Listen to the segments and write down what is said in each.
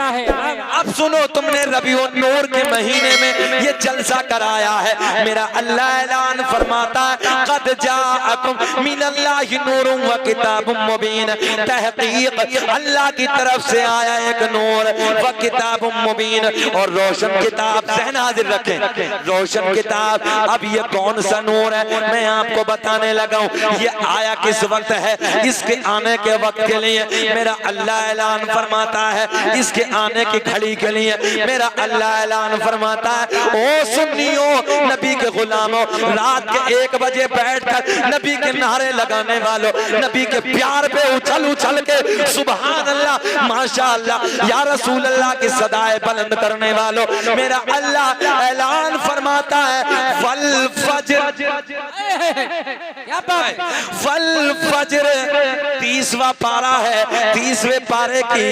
कहता है। अब सुनो, तुमने रबीउन नूर के महीने में ये जलसा कराया है, मेरा अल्लाह ऐलान फरमाता है क़द जाअकुम मिनल्लाहि नूरुन व किताबुम मुबीन, तहक़ीक़ अल्लाह की तरफ से आया एक नूर व किताबुम मुबीन, और रोशन किताब से नाज़िल रखें, रोशन किताब। अब ये कौन सा नूर है मैं आपको बताने लगा हूँ। ये आया किस वक्त है, इसके आने के वक्त के लिए मेरा अल्लाह ऐलान फरमाता है, इसके आने की घड़ी के लिए मेरा अल्लाह ऐलान फरमाता है, ओ सुन्नियों, नबी के गुलामों, रात के 1 बजे बैठकर नबी के नारे लगाने वालों, नबी के प्यार पे उछल उछल के सुभान अल्लाह माशाअल्लाह या रसूल अल्लाह की सदाएं बुलंद करने वालों, मेरा अल्लाह ऐलान फरमाता है फल फजर, क्या बात, फल फजर 30वां पारा है, 30वें पारे की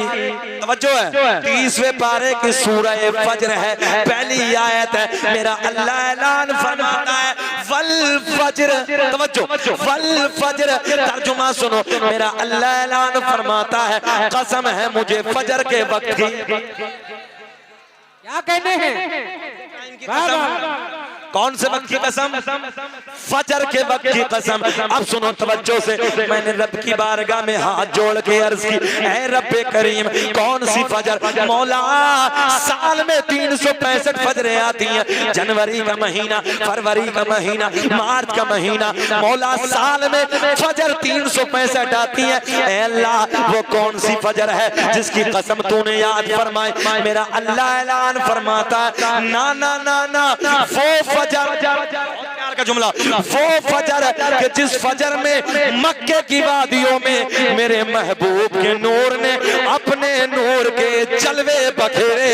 तवज्जो है, 30वें पारे की सूरह फजर है, पहली आयत है, मेरा अल्लाह ऐलान फरमाता है फल फजर, तवज्जो, फल फजर, तर्जुमा सुनो, मेरा अल्लाह ऐलान फरमाता है कसम है मुझे फजर के वक्त की, क्या कहने हैं, कौन से वक्त की कसम, फजर के वक्त की कसम। अब सुनो तवज्जो से, मैंने रब की बारगाह में हाथ जोड़ के अर्ज की, ऐ रब्बे करीम कौन सी फजर, मौला साल में 365 फजरें आती हैं, जनवरी का महीना, फरवरी का महीना, मार्च का महीना, मौला साल में फजर 365 आती है, ऐ अल्लाह वो कौन सी फजर है जिसकी कसम तूने याद फरमाई, मेरा अल्लाह ऐलान फरमाता है ना ना ना ना, वो फजर, प्यार का जुमला, वो फजर कि जिस फजर में मक्के की वादियों में मेरे महबूब के नूर ने अपने नूर के जलवे बखेरे।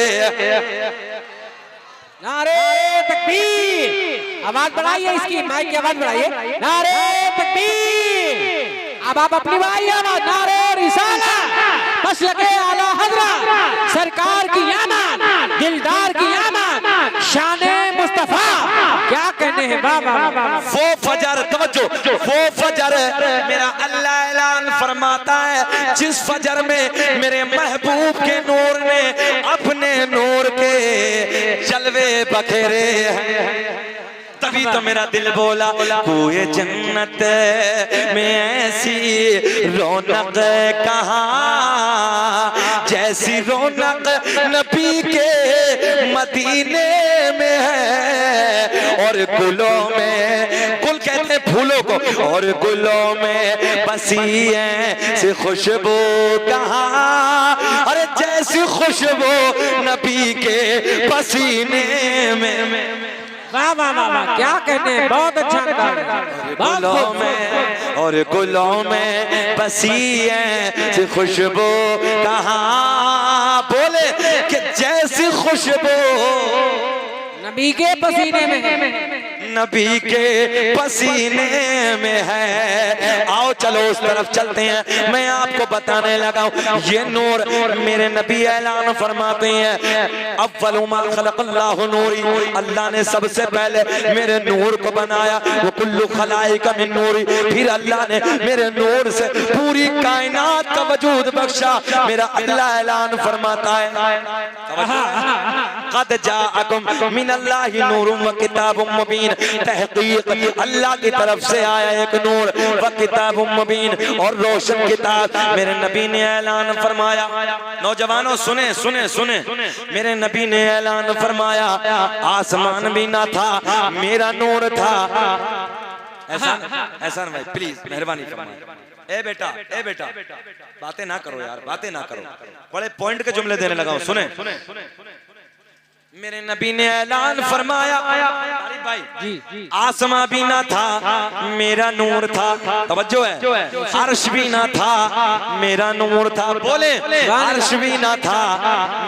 नारे तकबीर, आवाज बढ़ाइए, इसकी माइक की आवाज बढ़ाइए, नारे तकबीर। अब आप अपनी वाली आवाज, नारे रिसाला, बस लगे आला हजरत सरकार की आमद, दिलदार की आमद, शाने मुस्तफा, क्या कहने हैं बाबा। वो फजर, तवज्जो, वो फजर मेरा अल्लाह ऐलान फरमाता है जिस फजर में मेरे महबूब के नूर ने अपने नूर के जलवे बखेरे हैं, तभी तो मेरा दिल बोला हुए जन्नत में ऐसी रौनक कहाँ, जैसी रौनक नबी के मदीने में है, और गुलों में, गुल कहते हैं फूलों को, और गुलों में बसी ऐसी खुशबू कहाँ, अरे जैसी खुशबू नबी के पसीने में। वाह वाह वाह, क्या कहते हैं, बहुत अच्छा गुलों में, और गुलों में बसी है खुशबू कहाँ, बोले कि जैसी खुशबू नबी के पसीने में, नबी के पसीने में है। आओ चलो उस तरफ चलते हैं, मैं आपको बताने लगा हूँ ये नूर मेरे नबी ऐलान फरमाते हैं अव्वलु मा खलक़ल्लाहु नूरी, अल्लाह ने सबसे पहले मेरे नूर को बनाया, वो कुल्लु खलाइक मिन नूरी, फिर अल्लाह ने मेरे नूर से पूरी कायनात का वजूद बख्शा, मेरा अल्लाह ऐलान फरमाता है क़द जाअकुम मिनल्लाहि नूरुन व किताबुम मुबीन, तहक़ीक़ अल्लाह की तरफ से आया एक नूर व किताबुम मुबीन, और रोशन किताब। मेरे नबी ने ऐलान फरमाया, नौजवानों सुने सुने सुने, मेरे नबी ने ऐलान फरमाया आसमान भी ना था, मेरा नूर था। ऐसा भाई प्लीज मेहरबानी फरमाइए, ए बेटा बातें ना करो यार, बातें ना करो, बड़े पॉइंट के जुमले देने लगा हूं, सुने। मेरे नबी ने ऐलान फरमाया भाई आसमां भी ना था, मेरा नूर था, तवज्जो है, अर्श भी ना था, मेरा नूर था, बोले अर्श भी ना था,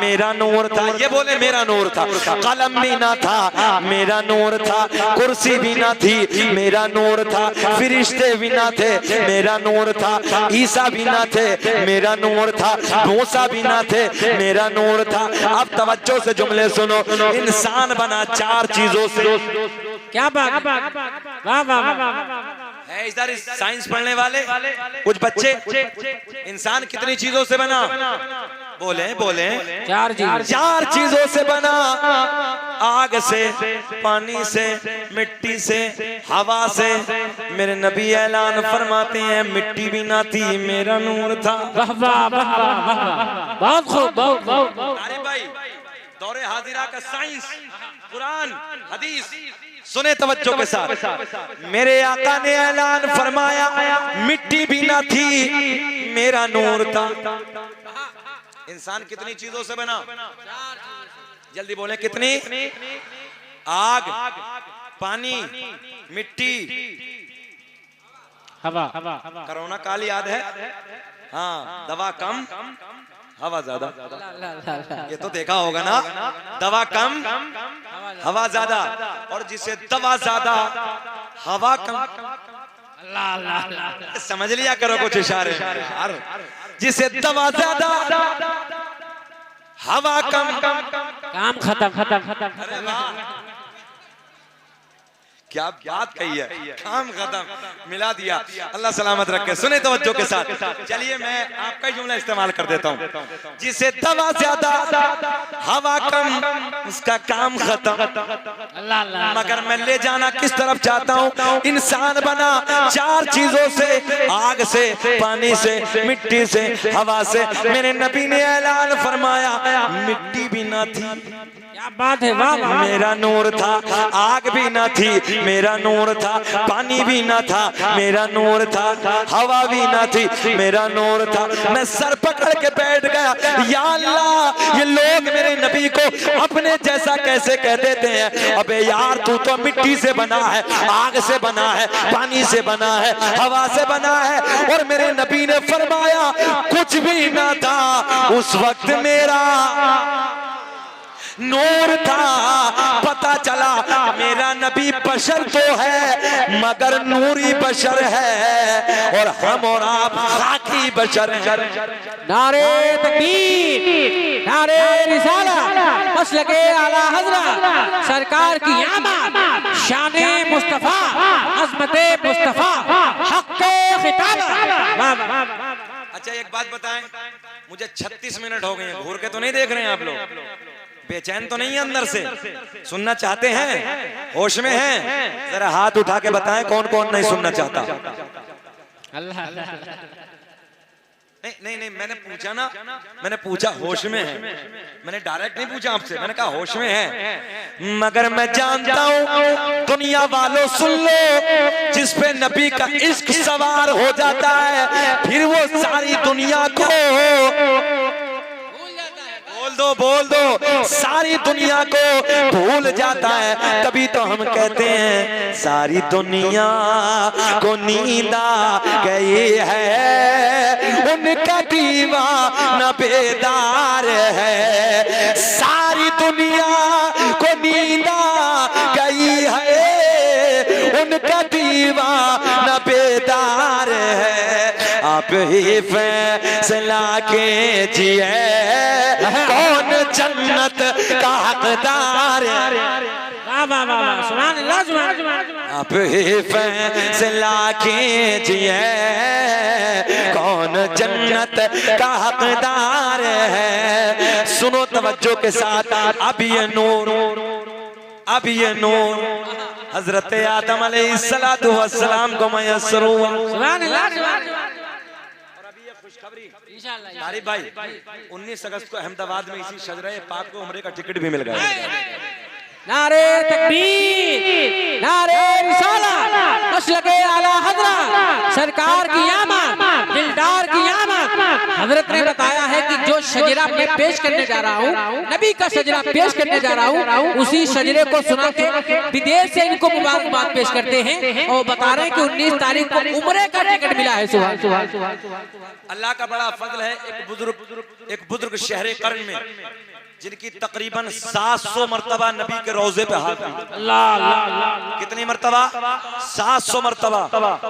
मेरा नूर था, ये बोले मेरा नूर था, कलम भी ना था, मेरा नूर था, कुर्सी भी ना थी, मेरा नूर था, फरिश्ते भी ना थे, मेरा नूर था, ईसा भी ना थे, मेरा नूर था, मूसा भी ना थे, मेरा नूर था। अब तवज्जो से जुमले सुनो, इंसान बना 4 चीजों से, क्या बात, वाह वाह वाह, है इधर साइंस पढ़ने वाले कुछ बच्चे, इंसान कितनी चीजों से बना? बोले बोले। चार चीजों से बना, आग से, पानी से, मिट्टी से, हवा से। मेरे नबी ऐलान फरमाते हैं मिट्टी भी ना थी, मेरा नूर था। वाह वाह वाह वाह, बहुत खूब, बहुत बहुत। अरे भाई, दौरे हाजिरा का साइंस, कुरान, हदीस सुने तवज्जो के साथ। मेरे आका ने ऐलान फरमाया मिट्टी भी ना थी, मेरा नूर था। इंसान कितनी चीजों से बना? जल्दी बोले कितनी? आग, पानी, मिट्टी, हवा। कोरोना काल याद है? हाँ, दवा कम हवा ज्यादा। ये तो देखा होगा ना, दवा कम हवा ज्यादा। और जिसे दवा ज्यादा हवा कम, समझ लिया करो कुछ इशारे। जिसे दवा ज्यादा हवा कम, काम खत्म। अरे वाह, क्या बात कही है, काम खत्म, मिला दिया। अल्लाह सलामत रखे। सुने तवज्जो के साथ। चलिए मैं आपका ही जुमला इस्तेमाल कर देता हूँ। जिसे दवा ज्यादा हवा कम, उसका काम खत्म। मगर मैं ले जाना किस तरफ चाहता हूँ? इंसान बना चार चीजों से, आग से, पानी से, मिट्टी से, हवा से। मेरे नबी ने ऐलान फरमाया मिट्टी भी ना थी, क्या बात है, वाह वाह। मेरा नूर था। आग भी ना थी, मेरा नूर था। पानी भी ना था, मेरा नूर था। हवा भी ना थी, मेरा नूर था। मैं सर पकड़ के बैठ गया, या अल्लाह, ये लोग मेरे नबी को अपने जैसा कैसे कह देते हैं? अबे यार, तू तो मिट्टी से बना है, आग से बना है, पानी से बना है, हवा से बना है। और मेरे नबी ने फरमाया कुछ भी ना था उस वक्त, मेरा नूर था। पता चला मेरा नबी बशर तो है मगर नूरी बशर है, और हम और आप खाकी बशर हैं। नारे तकबीर, नारे रिसालत, मसलके आला हज़रत सरकार की आमद, शाने मुस्तफा, अज़मते मुस्तफा, हक़्क़े खिताब। अच्छा एक बात बताएं, मुझे 36 मिनट हो गए हैं, घूर के तो नहीं देख रहे हैं आप लोग? बेचैन तो नहीं है अंदर से? सुनना चाहते हैं? होश में हैं? जरा हाथ उठा के बताएं कौन कौन नहीं सुनना चाहता। अल्लाह नहीं, मैंने पूछा ना, मैंने पूछा होश में है, मैंने डायरेक्ट नहीं पूछा आपसे, मैंने कहा होश में है। मगर मैं जानता हूँ दुनिया वालों सुन लो, जिस पे नबी का इश्क सवार हो जाता है फिर वो सारी दुनिया को बोल दो सारी दुनिया को भूल जाता है। तभी तो हम कहते हैं सारी दुनिया को नींद आ गई है, उनका दीवाना बेदार है। सारी दुनिया को नींद आ गई है, उनका दीवाना बेदार है। आप ही फैसला कीजिए कौन जन्नत का हकदार है। आप ही फैसला कीजिए कौन जन्नत का हकदार है। सुनो तवज्जो के साथ। अब ये नूर हजरत आदम अलैहिस्सलातु वस्सलाम को मयस्सर हुआ। तारिफ भाई 19 अगस्त को अहमदाबाद में इसी शजरे पाक को उम्रे का टिकट भी मिल गया। नारे तकबीर, नारे रिसालत, मसलके आला हज़रत सरकार की आमद, दिलदार की आमद। हजरत ने बताया है कि जो शजरा मैं पेश करने जा रहा हूँ, नबी का शजरा पेश करने जा रहा हूँ, उसी शजरे को सुना के विदेश से इनको मुबारकबाद पेश करते हैं और बता रहे हैं कि 19 तारीख को उम्रे का टिकट मिला है। सुभान अल्लाह का बड़ा फजल है। एक बुजुर्ग शहरे कर्न में जिनकी तकरीबन 700 मरतबा नबी के रोजे पे हाथ रखा। अल्लाह कितनी मरतबा? 700 मरतबा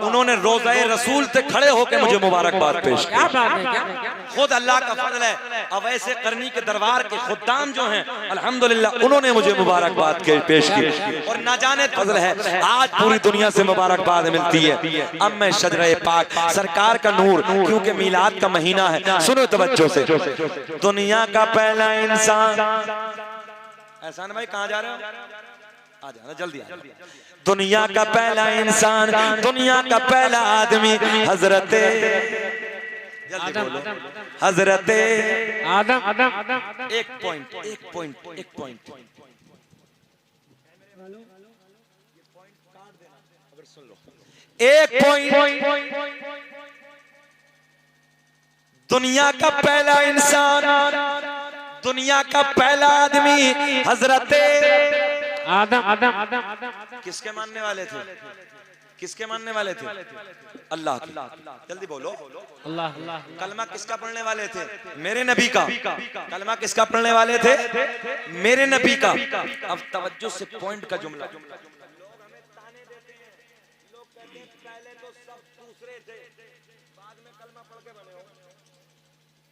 उन्होंने रोज़े रसूल से खड़े होकर मुझे मुबारकबाद पेश की। क्या बात है, क्या खुद अल्लाह का फजल है। अब ऐसे करनी के दरबार के खुद्दाम जो हैं अल्हम्दुलिल्लाह उन्होंने मुझे मुबारकबाद पेश की और ना जाने फजल है आज पूरी दुनिया से मुबारकबाद मिलती है। अब मैं शजरे पाक सरकार का नूर, क्योंकि मीलाद का महीना है, सुनो तवज्जो से। दुनिया का पहला इंसान, एहसान भाई कहाँ जा रहे हो? आ जाना जल्दी आ। दुनिया का पहला इंसान, दुनिया का पहला आदमी हजरत, जल्दी बोलो, हजरत आदम। एक पॉइंट एक पॉइंट। दुनिया का पहला इंसान, दुनिया का पहला आदमी हजरत आदम। किसके मानने वाले थे? किसके मानने वाले थे? अल्लाह की। जल्दी बोलो। अल्लाह। कलमा किसका पढ़ने वाले थे? मेरे नबी का। कलमा किसका पढ़ने वाले थे? मेरे नबी का। अब तवज्जो से पॉइंट का जुमला।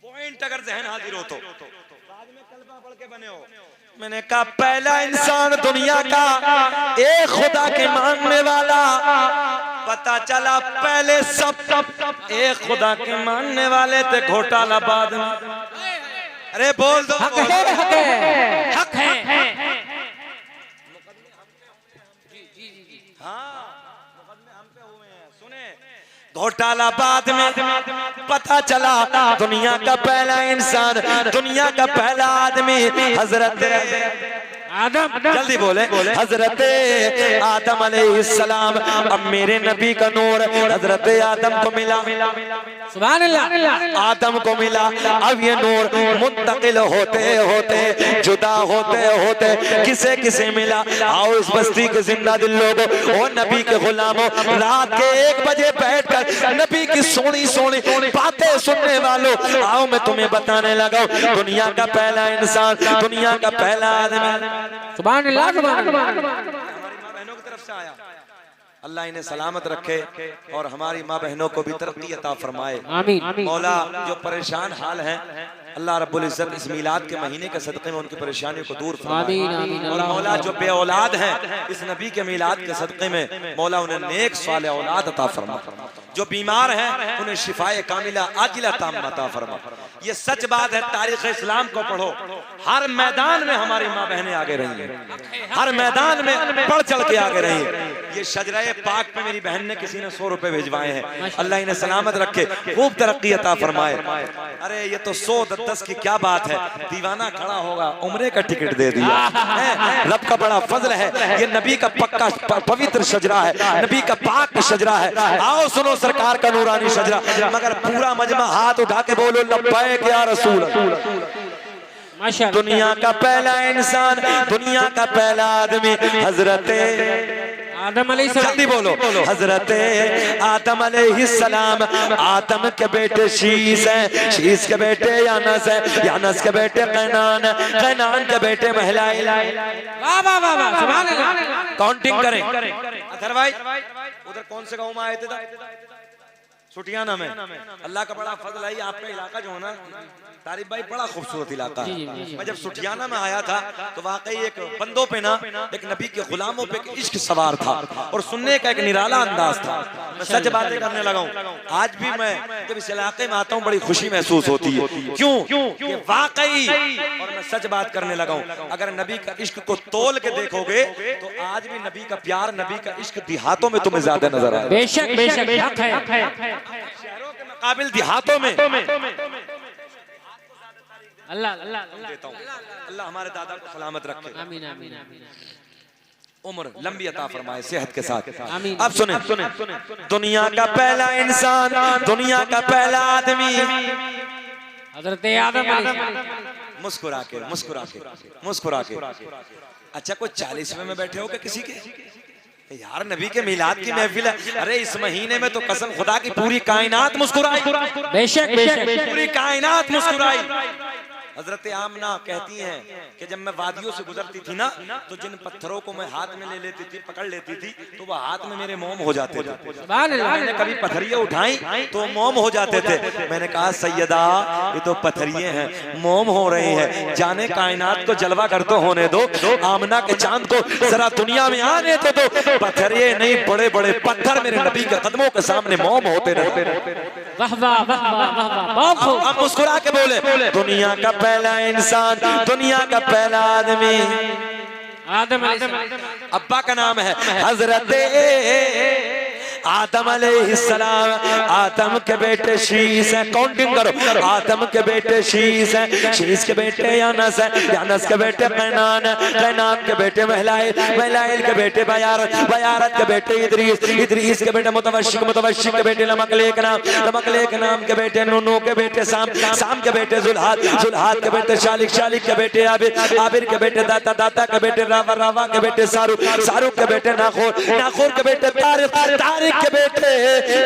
पॉइंट अगर जहन हाजिर हो तो बाद में कलमा पढ़ के बने हो। मैंने कहा पहला इंसान दुनिया का एक खुदा के मानने वाला, पता चला पहले सब एक खुदा के मानने वाले थे, घोटाला बाद में। अरे बोल दो, हक है, हक है। घोटाला बाद में पता चला दुनिया का पहला इंसान, दुनिया का पहला आदमी हजरत आदम। जल्दी बोले, हजरत आदम अलैहिस्सलाम। अब मेरे नबी का नूर हजरत आदम को मिला, सुभान अल्लाह। आदम को मिला। अब ये नूर मुंतकिल होते होते, जुदा होते होते किसे किसे मिला? आओ इस बस्ती के जिंदा दिल लोगों और नबी के गुलामों, रात के 1 बजे बैठकर नबी की सोनी सोनी बातें सुनने वालों, आओ मैं तुम्हें बताने लगा दुनिया का पहला इंसान, दुनिया का पहला आदमी। सुभान अल्लाह, सुभान अल्लाह। हमारी माँ बहनों की तरफ से आया। अल्लाह इन्हें सलामत रखे और हमारी माँ बहनों को भी तरक्की अता फरमाए। आमीन। मौला जो परेशान हाल हैं, अल्लाह रब्बुल इज्जत इस मीलाद के महीने के सदक़े में उनकी परेशानियों को दूर फरमाए। और मौला जो बे औलाद हैं, इस नबी के मीलाद के सदक़े में मौला उन्हें नेक साले औलाद अता फरमाए। जो बीमार हैं उन्हें शिफाए कामिला आजिला ताम्मा अता फरमाए। ये सच बात है, तारीख़ इस्लाम को पढ़ो, हर मैदान में हमारी माँ बहनें आगे रही हैं, हर मैदान में बढ़ चढ़ के आगे रही हैं। ये शजराए पाक पे मेरी बहन ने किसी ने 100 रुपए भिजवाए हैं, अल्लाह इन्हें सलामत रखे, खूब तरक्की अता फरमाए। अरे ये तो 100-10 की क्या बात है, दीवाना खड़ा होगा, उम्रे का टिकट दे दिया है। रब का बड़ा फजल है, ये नबी का पक्का पवित्र शजरा है, नबी का पाक शजरा है। आओ सुनो सरकार का नूरानी शजरा, मगर पूरा मजमा हाथ उठा के बोलो लब्बैक या रसूल। दुनिया का पहला इंसान, दुनिया का पहला आदमी हजरत आदम अलैहिस्सलाम। जल्दी बोलो, हजरत आदम अलैहिस्सलाम। आदम के बेटे शीस हैं, शीस के बेटे यानस हैं, यानस के बेटे कैनान, कैनान के बेटे महलाई। वाह वाह वाह वाह, सुभान अल्लाह। काउंटिंग करें। अथर भाई उधर कौन से गांव में आए थे? सुटियाना में। अल्लाह का बड़ा फजल है, आपका इलाका जो है ना तारिफ भाई, बड़ा खूबसूरत इलाका है। मैं जब सुटियाना में आया था तो वाकई एक बंदों पे ना, एक नबी के गुलामों पे इश्क सवार था और सुनने का एक निराला अंदाज था। मैं सच बातें करने लगा हूँ, आज भी मैं जब इस इलाके में आता हूँ बड़ी खुशी महसूस होती है। क्यों? वाकई, और मैं सच बात करने लगा हूँ, अगर नबी का इश्क को तोल के देखोगे तो आज भी नबी का प्यार, नबी का इश्क देहातों में तुम्हें ज्यादा नजर आए। बेशक बेशक, हक है। शहरों के मुकाबिल देहातों में अल्लाह अल्लाह देता हूँ। अल्लाह हमारे दादा को सलामत रखे, आमीन आमीन आमीन। उम्र लंबी अता फरमाए सेहत के साथ। आमीन। अब सुने, दुनिया का पहला इंसान, दुनिया का पहला आदमी हजरत आदम अलैहिस्सलाम। मुस्कुरा के मुस्कुरा के मुस्कुरा के। अच्छा कोई 40वें में बैठे हो क्या किसी के? यार नबी के मिलाद की महफिल है। अरे इस महीने में तो कसम खुदा की पूरी कायनात मुस्कुराई। बेशक बेशक, पूरी कायनात मुस्कुराई। हजरत आमना कहती हैं कि जब मैं वादियों से गुजरती थी ना, तो जिन पत्थरों को मैं हाथ में ले लेती थी, पकड़ लेती थी, तो वह हाथ में मेरे मोम हो जाते थे। मैंने कभी पत्थरिये उठाई तो मोम हो जाते थे। मैंने कहा सैयदा ये तो पत्थरिये हैं, मोम हो रहे हैं, जाने कायनात को जलवा कर तो होने दो, आमना के चांद को जरा दुनिया में आने तो दो। पत्थरिये नहीं, बड़े बड़े पत्थर मेरे नबी के कदमों के सामने मोम होते रहते। वाह वाह वाह वाह वाह। अब मुस्कुरा के बोले, दुनिया का पहला इंसान, दुनिया का पहला आदमी आदम अब्बा का नाम है हजरत आदम अलैहिस्सलाम। आदम के बेटे शीश है, काउंटिंग करो। आदम के बेटे शीश है, शीश के बेटे यानस है, यानस के बेटे कैनान है, कैनान के बेटे महलाइल, महलाइल के बेटे बयारत, बयारत के बेटे इदरीस, इदरीस के बेटे मुतवश्शिक, मुतवश्शिक के बेटे लमकलेक नाम, लमकलेक नाम के बेटे नूनू के बेटे साम, साम के बेटे जुल्हाद, जुल्हाद के बेटे शालिक, शालिक के बेटे आबिर, आबिर के बेटे दाता, दाता के बेटे रावा, रावा के बेटे सारू, सारू के बेटे नाखोर, नाखोर के बेटे तारिक, तारिक के बेटे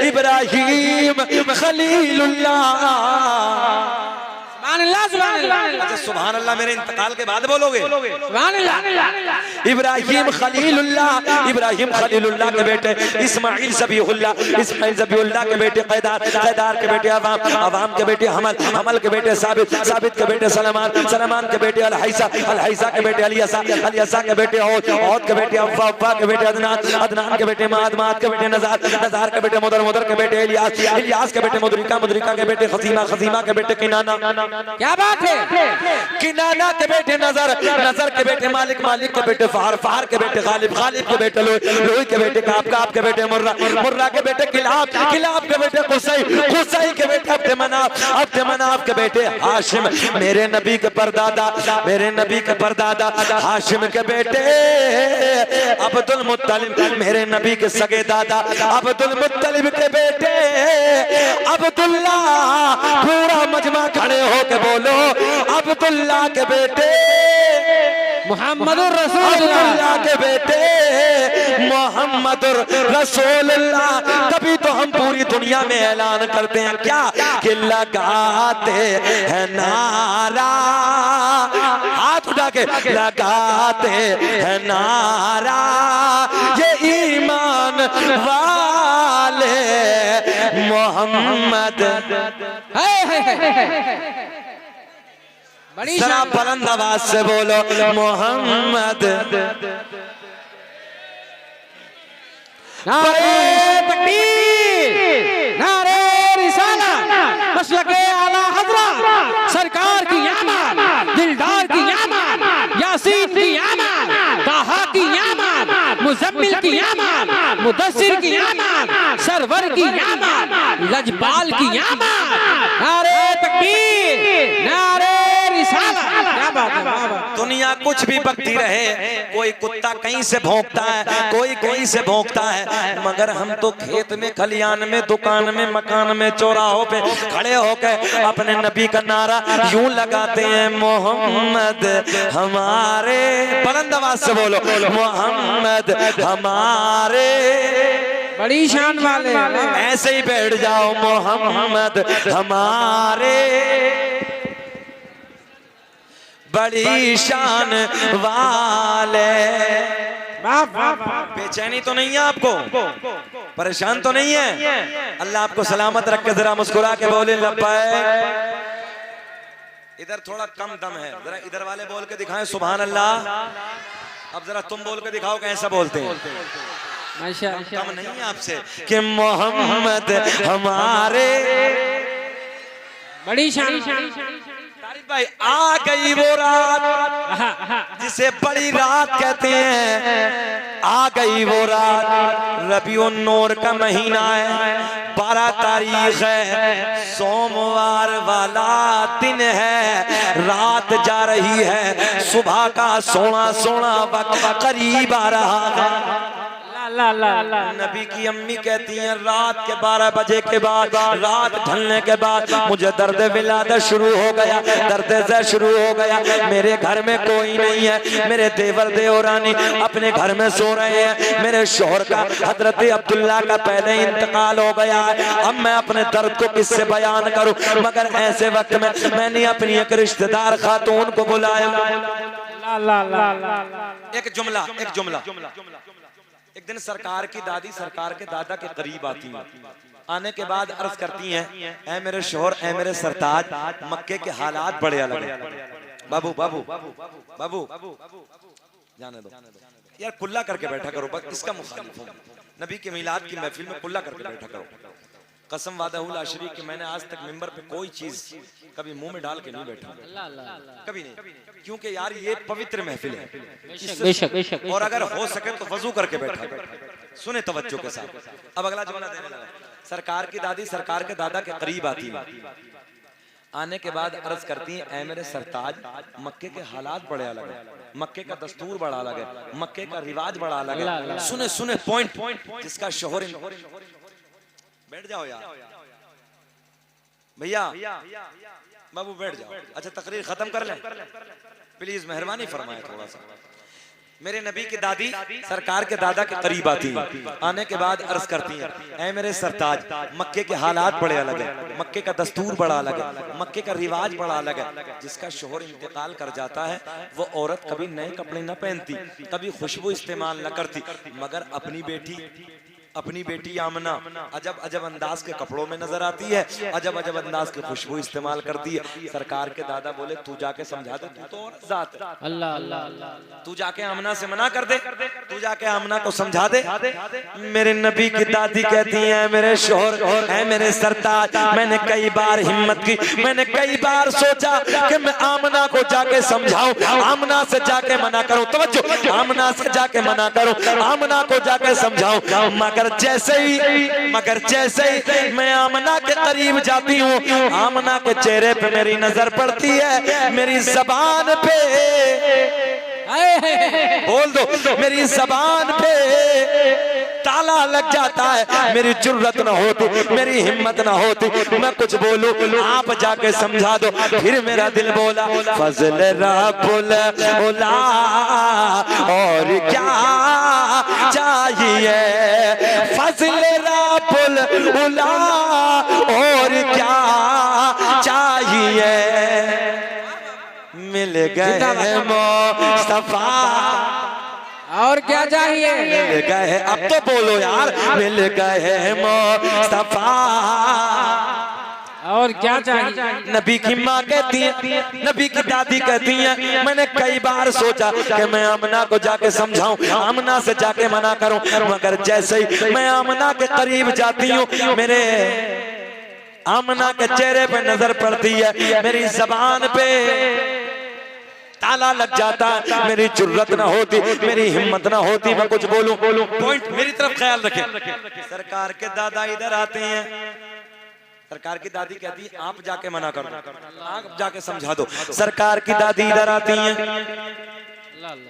इब्राहिम खलीलुल्लाह। अच्छा सुभान अल्लाह मेरे इंतकाल के बाद बोलोगे इब्राहिम खलीलुल्लाह, इब्राहिम खलीलुल्लाह के बेटे इस्माइल ज़बीहुल्लाह, इस्माइल ज़बीहुल्लाह के बेटे कैदार, कैदार के बेटे अवाम, अवाम के बेटे हमल, हमल के बेटे साबित, साबित के बेटे सलमान, सलमान के बेटे अलहैसा, अलहैसा के बेटे अलियसा, अलियसा के बेटे औद, औद के बेटे अव्वा, अव्वा के बेटे अदनान, अदनान के बेटे माद, माद के बेटे नज़ार, नज़ार के बेटे मुदर, मुदर के बेटे इलियास, इलियास के बेटे मुदरिका, मुदरिका के बेटे खसीमा, खसीमा के बेटे किनाना। क्या बात है? किनाना के बेटे नजर, नजर के बेटे मालिक, मालिक के बेटे फहर, फहर के बेटे गालिब, गालिब के बेटे लोई, लोई के बेटे काब, काब के बेटे मुर्रा, मुर्रा के बेटे किलाब, किलाब के बेटे कुसै, कुसै के बेटे अब्द मनाफ, अब्द मनाफ के बेटे हाशिम, मेरे नबी के परदादा, मेरे नबी के परदादा हाशिम के बेटे अब्दुल मुत्तलिब, मेरे नबी के सगे दादा अब्दुल मुत्तलिब के बेटे अब्दुल्ला। पूरा मजमा खड़े हो के बोलो अब्दुल्ला के बेटे मुहम्मदुर रसूलुल्लाह के बेटे मुहम्मदुर रसूलुल्लाह। तभी तो हम पूरी दुनिया में ऐलान करते हैं क्या कि लगाते हैं नारा, हाथ उठा के लगाते हैं नारा, ये ईमान वाले मोहम्मद। जरा बुलंद आवाज से बोलो मोहम्मद। नारे तकबीर, नारे रिसालत, मसलके आला हज़रत सरकार की आमद, दिलदार की आमद, यासीन की आमद, ताहा की आमद, मुज़म्मिल की आमद, मुदस्सिर की आमद, सरवर की आमद, लजपाल की आमद। नारे तकबीर, नारे दुनिया कुछ भी बकती रहे, कोई कुत्ता कहीं से भौंकता है, कोई कहीं से भौंकता है, मगर हम तो खेत में, खलियान में, दुकान में, मकान में, चौराहों पे खड़े होकर अपने नबी का नारा यूं लगाते हैं मोहम्मद हमारे। बुलंद आवाज से बोलो मोहम्मद हमारे। बड़ी शान वाले ऐसे ही बैठ जाओ मोहम्मद हमारे, बड़ी शान वाले। बेचैनी तो नहीं है आपको, परेशान तो नहीं है? अल्लाह आपको सलामत रख के जरा मुस्कुरा के बोले लब्बैक। इधर थोड़ा कम दम है, जरा इधर वाले बोल के दिखाएं सुभान अल्लाह। अब जरा तुम बोल के दिखाओ कैसा बोलते हैं। कम नहीं है आपसे कि मोहम्मद हमारे। बड़ी शान भाई आ गई वो रात जिसे बड़ी रात कहते हैं, आ गई वो रात। रबीउन नूर का महीना है, 12 तारीख है, सोमवार वाला दिन है, रात जा रही है, सुबह का सोना सोना वक्त करीब आ रहा है। नबी की अम्मी कहती हैं रात के 12 बजे के बाद, रात ढलने के बाद मुझे दर्द विलादत शुरू हो गया, दर्द ज़र शुरू हो गया। मेरे घर में कोई नहीं है, मेरे देवर देवरानी अपने घर में सो रहे हैं, मेरे शोहर का हजरत अब्दुल्ला का पहले ही इंतकाल हो गया है। अब मैं अपने दर्द को किससे बयान करूं? मगर ऐसे वक्त में मैंने अपनी एक रिश्तेदार खातून को बुलाया। एक जुमला एक दिन सरकार की दादी सरकार के दादा के करीब आती है, आने के बाद अर्ज करती हैं, ऐ मेरे शोहर, ऐ मेरे सरताज, मक्के के हालात बड़े अलग हैं। बाबू बाबू बाबू जाने दो यार, कुल्ला करके बैठा करो, बस इसका मुखालिफ हूं। नबी के मिलाद की महफिल में कुल्ला करके बैठा करो। कसम वादाहुल अशरी कि मैंने आज तक मिंबर पे कोई चीज कभी मुंह में डाल के नहीं बैठा, कभी नहीं, क्योंकि यार ये पवित्र महफिल है। बेशक। और अगर हो सके तो वजू करके बैठा। सुने तवज्जो के साथ। अब अगला जुमला देने लगा। सरकार की दादी सरकार के दादा के करीब आती है, आने के बाद अर्ज करती हैं, ऐ मेरे सरताज, मक्के के हालात बड़े अलग है, मक्के का दस्तूर बड़ा अलग है, मक्के का रिवाज बड़ा अलग है। सुने पॉइंट जिसका शोहर, बैठ जाओ यार भैया, बाबू बैठ जाओ। अच्छा तकरीर खत्म कर लें प्लीज, मेहरबानी फरमाए थोड़ा सा। मेरे नबी की दादी सरकार के दादा के करीब आती है, आने के बाद अर्ज करती हैं, ऐ मेरे सरताज, मक्के के हालात बड़े अलग है, मक्के का दस्तूर बड़ा अलग है, मक्के का रिवाज बड़ा अलग है। जिसका शोहर इंतकाल कर जाता है वो औरत कभी नए कपड़े न पहनती, कभी खुशबू इस्तेमाल न करती, मगर अपनी बेटी आमना अजब अंदाज के कपड़ों में नजर आती है, अजब अंदाज की खुशबू इस्तेमाल करती है। सरकार के दादा बोले, तू जाके समझा दे, तू तो औरत जात है, अल्लाह अल्लाह, तू जाके आमना से मना कर दे, तू जाके आमना को समझा दे। मेरे नबी की दादी कहती है, मेरे शोहर है मेरे सरताज, मैंने कई बार हिम्मत की, मैंने कई बार सोचा कि मैं आमना को जाके समझाऊं, आमना से जाके मना करूं, तवज्जो, आमना से जाके मना करूं, आमना को जाके समझाऊं, मगर जैसे ही मैं आमना के करीब जाती हूँ, आमना के चेहरे पे मेरी नजर पड़ती है, मेरी ज़बान पे, बोल दो, मेरी ज़बान पे ताला लग जाता है। मेरी जुर्रत ना होती, मेरी हिम्मत ना होती, मैं कुछ बोलूं, आप जाके समझा दो। फिर मेरा दिल बोला, फजल रब्बुल उला, और क्या चाहिए, फजल रब्बुल उला, और क्या चाहिए, मिल गए मुस्तफा, और क्या चाहिए, मिल गए, अब तो बोलो यार, मिल गए मुस्तफा, और क्या चाहिए। नबी की माँ कहती है, नबी की दादी कहती है, मैंने कई बार सोचा कि मैं आमना को जाके समझाऊं, आमना से जाके मना करूं, मगर जैसे ही मैं आमना के करीब जाती हूँ, मेरे आमना के चेहरे पे नजर पड़ती है, मेरी ज़बान पे ताला लग जाता है, मेरी जुर्रत ना होती, मेरी हिम्मत ना होती, मैं कुछ बोलूं। पॉइंट मेरी तरफ ख्याल रखें। सरकार के दादा इधर आते हैं, सरकार की दादी कहती है, आप जाके मना करो, आप जाके समझा दो। सरकार की दादी इधर आती हैं,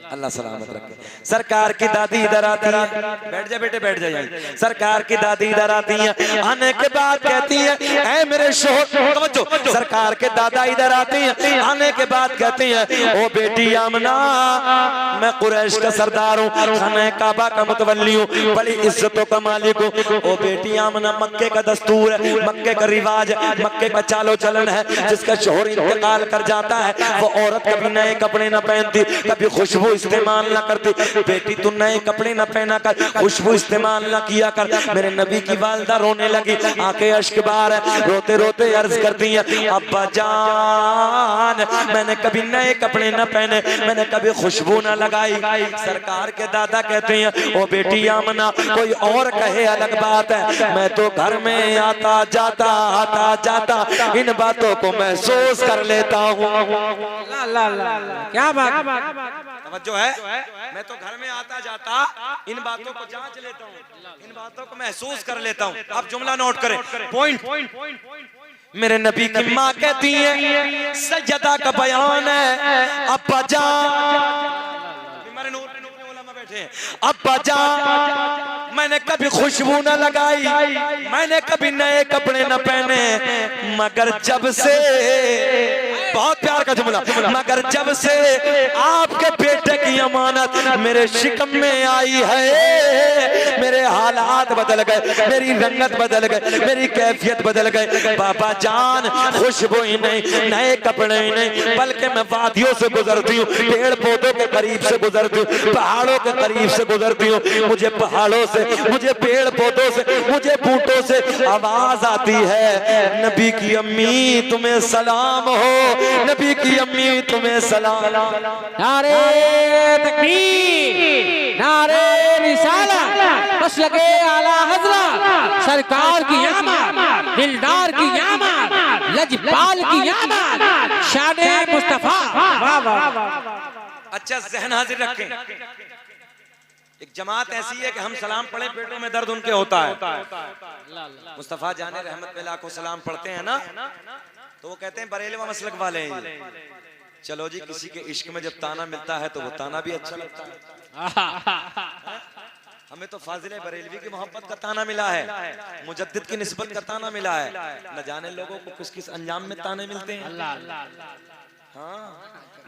अल्लाह सलामत रखे। सरकार की दादी इधर आती है, बैठ जा बेटे, बैठ जाइए। सरकार की दादी इधर आती है, आने के बाद कहती है, ऐ मेरे शोहर, तवज्जो, सरकार के दादा इधर आती हैं, आने के बाद कहती है, ओ बेटी आमना, मैं कुरैश का सरदार हूँ, खाने काबा का मुतवल्ली हूँ, बड़ी इज्जतों का मालिक हूँ। ओ बेटी आमना, मक्के का दस्तूर है, मक्के का रिवाज है, मक्के का चालो चलन है, जिसका शोहर इंतकाल कर जाता है वो औरत कभी नए कपड़े न पहनती, कभी खुशबू इस्तेमाल ना करती। बेटी तू नए कपड़े ना पहना कर, खुशबू इस्तेमाल ना किया कर। मेरे नबी की वालदा रोने लगी, आंखें अश्क बार है, रोते रोते अर्ज करती हैं, अब्बा जान, मैंने कभी नए कपड़े ना पहने, मैंने कभी खुशबू ना लगाई। सरकार के दादा कहते हैं, ओ बेटी आमना, कोई और कहे अलग बात है, मैं तो घर में आता जाता इन बातों को महसूस कर लेता हूँ। क्या बात, जो है, मैं तो घर में आता जाता इन बातों को जांच लेता हूँ, इन बातों को महसूस कर लेता हूँ। आप जुमला नोट करें, पॉइंट। मेरे नबी की माँ कहती है, सज्जदा का बयान है, अब्बा जान, अब्बा जान मैंने कभी खुशबू न लगाई, मैंने कभी नए कपड़े न पहने, मगर जब से, बहुत प्यार का जुमला, मगर जब से आपके बेटे की अमानत मेरे शिकम में आई है, मेरे हालात बदल गए, मेरी रंगत बदल गए, मेरी कैफियत बदल गए। बाबा जान खुशबू ही नहीं, नए कपड़े ही नहीं, बल्कि मैं वादियों से गुजरती हूँ, पेड़ पौधों के करीब से गुजरती हूँ, पहाड़ों के करीब से गुजरती हूँ, मुझे पहाड़ों से, मुझे पेड़ पौधों से, मुझे बूटों से आवाज आती है, नबी की अम्मी तुम्हें सलाम हो, नबी की अम्मी तुम्हें सलाम। नारे तकबीर, नारे रिसालत, बस लगे आला हजरत सरकार की आमद, दिलदार की आमद, लजपाल की आमद, शाने मुस्तफा। वाह वाह। अच्छा जहन हाजिर रखें, एक जमात ऐसी है कि हम सलाम पढ़े पेटों में दर्द उनके होता है। मुस्तफा जाने रहमत पे लाखों सलाम पढ़ते हैं ना, तो वो कहते हैं बरेलवा मसलक वाले हैं ये। चलो जी, किसी के इश्क में जब ताना मिलता है तो वो ताना भी अच्छा लगता है। हमें तो फाजिले बरेलवी की मोहब्बत का ताना मिला है, मुजद्दिद की निस्बत का ताना मिला है, न जाने लोगों को किस किस अंजाम में ताने मिलते हैं। हाँ,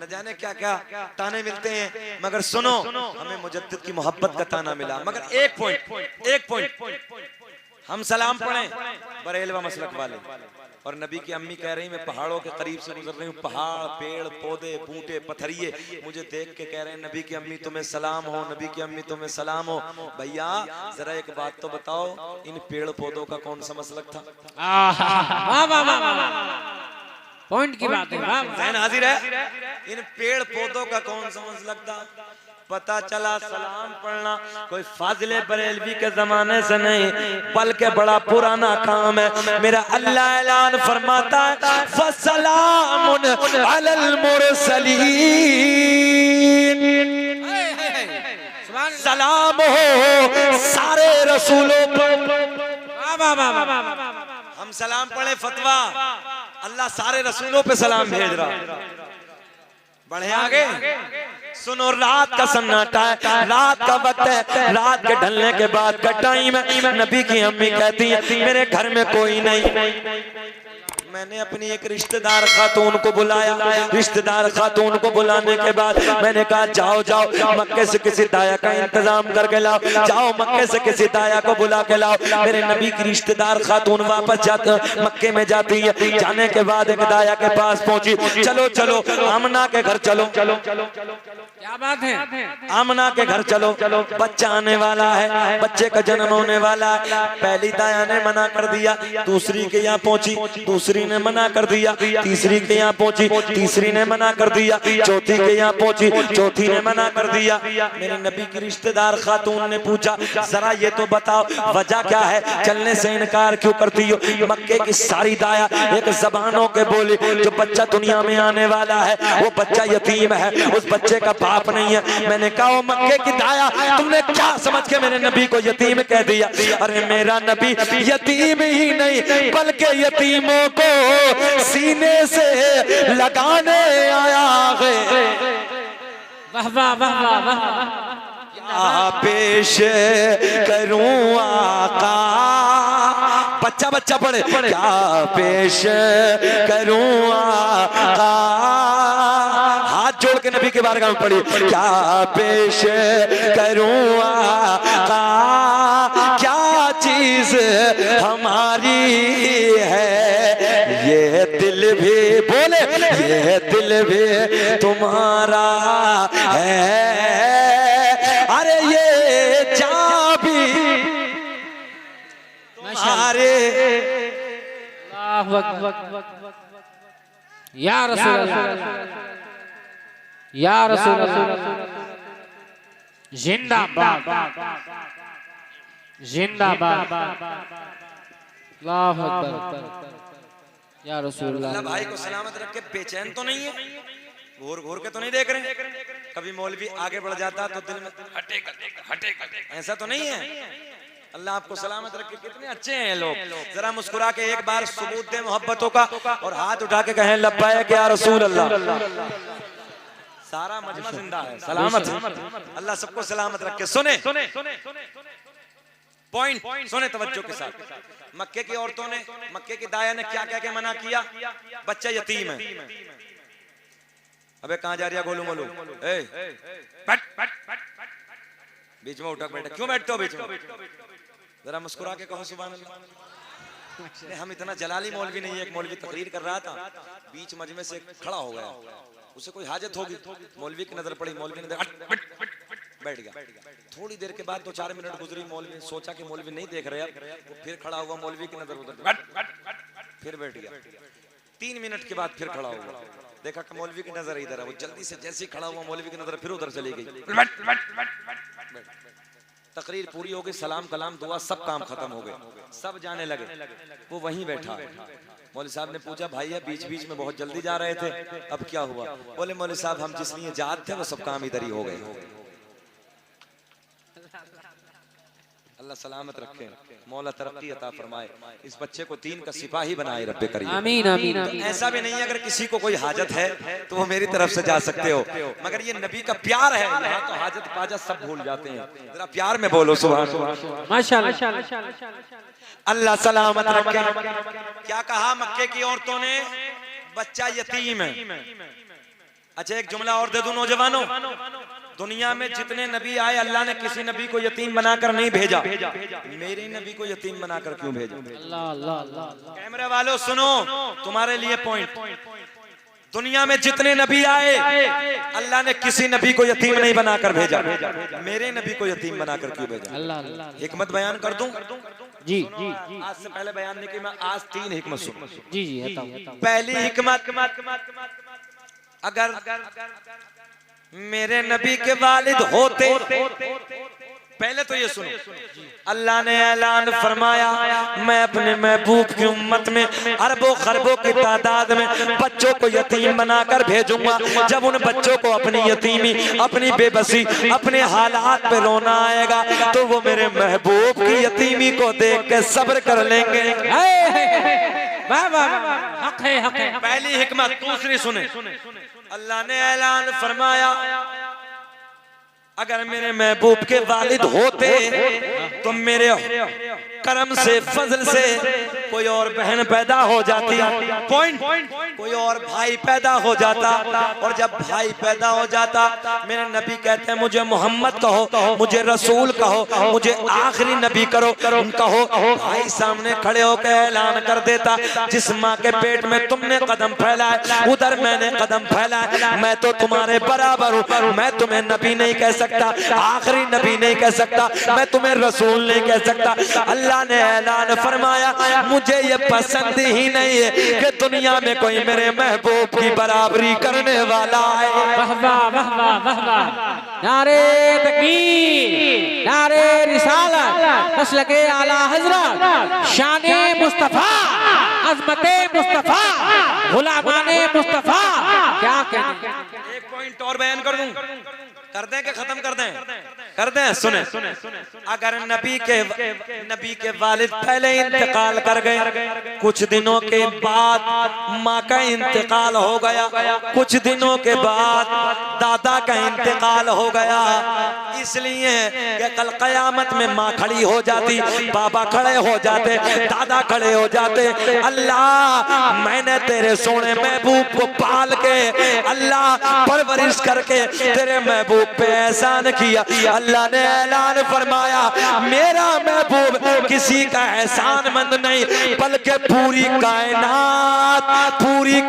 न जाने क्या क्या ताने मिलते हैं, मगर सुनो हमें मुजद्दिद की मोहब्बत का ताना मिला। मगर एक पॉइंट, हम सलाम पढ़ें बरेलवा मसलक वाले, और नबी की अम्मी कह रही मैं पहाड़ों के करीब से गुजर रही हूँ, पहाड़ पेड़ पौधे बूटे पत्थरिए मुझे देख के कह रहे हैं नबी की अम्मी तुम्हें सलाम हो, नबी की अम्मी तुम्हें सलाम हो। भैया जरा एक बात तो बताओ, इन पेड़ पौधों का कौन सा मसलक था? पॉइंट की बात है, जहन हाजिर है, इन पेड़ पौधों का कौन सा मसलक था? पता चला सलाम पढ़ना कोई फाजिले बरेलवी के जमाने से नहीं, बल्कि बड़ा पुराना काम है। मेरा अल्लाह ऐलान फरमाता है फसलामुन अलल मुरसलीन, सलाम हो सारे रसूलों पर। हम सलाम पढ़े फतवा, अल्लाह सारे रसूलों पे सलाम भेज रहा। बढ़े आगे, सुनो रात का सन्नाटा है, रात का वक्त है, रात के ढलने के बाद का टाइम है। नबी की अम्मी कहती है मेरे घर में कोई नहीं। मैंने अपनी एक रिश्तेदार खातून को बुलाया, रिश्तेदार खातून को बुलाने के बाद मैंने कहा जाओ जाओ मक्के से किसी दाया का इंतजाम करके लाओ, जाओ मक्के से किसी दाया को बुला के लाओ। मेरे नबी की रिश्तेदार खातून वापस जाते मक्के में जाती है, जाने के बाद एक दाया के पास पहुंची, चलो चलो आमना के घर चलो, क्या बात है, आमना के घर चलो, बच्चा आने वाला है, बच्चे का जन्म होने वाला है। पहली दाया ने मना कर दिया, दूसरी के यहाँ पहुंची, दूसरी ने मना कर दिया, तीसरी के यहाँ पहुंची, तीसरी ने मना कर दिया, चौथी के यहाँ पहुंची, चौथी ने मना कर दिया। मेरे नबी की रिश्तेदार खातून ने पूछा जरा ये तो बताओ वजह क्या है, चलने से इनकार क्यों करती हो? मक्के की सारी दाया एक जबानों के बोली, जो बच्चा दुनिया में आने वाला है वो बच्चा यतीम है, उस बच्चे का बाप नहीं है। मैंने कहा वो मक्के की दाया तुमने क्या समझ के मेरे नबी को यतीम कह दिया? अरे मेरा नबी यतीम ही नहीं बल्कि यतीमों को सीने से लगाने आया है। वाह वाह वाह वाह, पेश करूं आका, बच्चा बच्चा पढ़े, क्या पेश करूं आका, हाथ जोड़ के नबी के बारे में पढ़ी, क्या पेश करूं आका, क्या चीज हमारी है, ये दिल भी बोले, ये दिल भी तुम्हारा है, अरे ये चाबी तुम्हारे। या रसूल या रसूल जिंदाबाद जिंदाबाद, अल्लाहु अकबर या रसूल अल्लाह। भाई को सलामत रख के बेचैन तो नहीं है, घूर घूर के तो नहीं देख रहे? कभी मौलवी आगे बढ़ जाता तो दिल में हटे ऐसा तो नहीं है? अल्लाह आपको सलामत रखे। कितने अच्छे हैं लोग, जरा मुस्कुरा के एक बार सबूत दे मोहब्बतों का और हाथ उठा के कहें लब्बैक या रसूल अल्लाह। सारा मजमा जिंदा है, सलामत है। अल्लाह सबको सलामत रखे। सुने पॉइंट, सुने तवज्जो के साथ। मक्के की औरतों ने, मक्के की दाया ने क्या कह के मना किया? बच्चा यतीम है। अबे कहां जा रही है गोलू मोलू? बीच में उठक बैठक क्यों बैठते हो बीच में? जरा मुस्कुरा के कहो सुभान अल्लाह। हम इतना जलाली मौलवी नहीं है। एक मौलवी तकरीर कर रहा था, बीच मजमे से खड़ा हो गया, उसे कोई हाजत होगी, मौलवी की नजर पड़ी, मौलवी ने बैठ गया। थोड़ी देर के बाद 2-4 मिनट गुजरी, मौलवी सोचा कि मौलवी नहीं देख रहे, वो फिर खड़ा हुआ, मौलवी की नजर उधर, फिर बैठ गया। 3 मिनट के बाद फिर खड़ा हुआ, देखा कि मौलवी की नजर इधर है, वो जल्दी से जैसे ही खड़ा हुआ, मौलवी की नजर फिर उधर चली गई। तकरीर पूरी हो गई, सलाम कलाम दुआ सब काम खत्म हो गए, सब जाने लगे, वो वहीं बैठा। मौलवी साहब ने पूछा, भाई है बीच बीच में बहुत जल्दी जा रहे थे, अब क्या हुआ? बोले मौलवी साहब हम जिस लिए जात थे वो सब काम इधर ही हो गए। अल्लाह सलामत रखे, मौला तरक्की अता फरमाए। इस बच्चे को दीन का सिपाही बनाए रब्बे करीम। आमीन आमीन। तो ऐसा भी नहीं है अगर किसी को कोई हाजत है तो वो मेरी तरफ से जा सकते हो, मगर ये नबी का प्यार है, यहाँ तो हाजत पाजत सब भूल जाते हैं। जरा प्यार में बोलो सुभान अल्लाह। माशाअल्लाह। अल्लाह सलामत रखे। क्या कहा मक्के की औरतों ने? बच्चा यतीम है। अच्छा एक जुमला और दे दूं नौजवानों, दुनिया में जितने नबी आए अल्लाह ने किसी नबी को यतीम बनाकर नहीं भेजा, मेरे नबी को यतीम बनाकर क्यों भेजा? कैमरे वालों सुनो, तुम्हारे लिए पॉइंट। दुनिया में जितने नबी आए अल्लाह ने किसी नबी को यतीम नहीं बनाकर भेजा, मेरे नबी को यतीम बनाकर क्यों भेजा? हिकमत बयान कर दूं? जी जी। आज से पहले बयान नहीं की मैं, आज 3 हिकमत सुन। जी जी। पहली हिकमत, अगर मेरे नबी के वालिद होते, पहले तो ये सुनो, अल्लाह ने ऐलान फरमाया मैं अपने महबूब की उम्मत में अरबों खरबों की तादाद में बच्चों को यतीम बनाकर भेजूंगा। जब उन बच्चों को अपनी यतीमी, अपनी बेबसी, अपने हालात पे रोना आएगा तो वो मेरे महबूब की यतीमी को देख के सब्र कर लेंगे। पहली हिकमत। दूसरी सुने, अल्लाह ने ऐलान फरमाया अगर मेरे महबूब के वालिद होते तो मेरे करम से, फजल से कोई और बहन पैदा हो जाती, पॉइंट, कोई और भाई पैदा हो जाता, और जब भाई पैदा हो जाता मेरे नबी कहते हैं मुझे मोहम्मद कहो, मुझे रसूल कहो, मुझे आखिरी नबी करो, कहो। भाई सामने खड़े होकर ऐलान कर देता जिस माँ के पेट में तुमने कदम फैलाए उधर मैंने कदम फैलाए, मैं तो तुम्हारे बराबर हूँ, मैं तुम्हें नबी नहीं कह सकता, आखिरी नबी नहीं कह सकता, मैं तुम्हें रसूल नहीं कह सकता। अल्लाह ने ऐलान फरमाया मुझे ये पसंद ही नहीं है कि दुनिया में कोई मेरे महबूब की बराबरी करने वाला है। वाह वाह वाह वाह वाह। नारे तकबीर, नारे रिसालत, मसलके आला हजरत, शाने मुस्तफा, अज़मते मुस्तफा, गुलामाने मुस्तफा। क्या कहने? एक पॉइंट और बयान कर दूं, कर दें कि खत्म कर दें? कर दें। सुने, अगर नबी के वालिद पहले इंतकाल कर गए, कुछ दिनों के बाद माँ का इंतकाल हो गया, कुछ दिनों के बाद दादा का इंतकाल हो गया, इसलिए कि कल कयामत में माँ खड़ी हो जाती, बाबा खड़े हो जाते, दादा खड़े हो जाते। अल्लाह मैंने तेरे सोने महबूब को पाल के, अल्लाह परवरिश करके तेरे महबूब पे एहसान किया। अल्लाह ने ऐलान फरमाया मेरा महबूब किसी का एहसानमंद नहीं बल्कि पूरी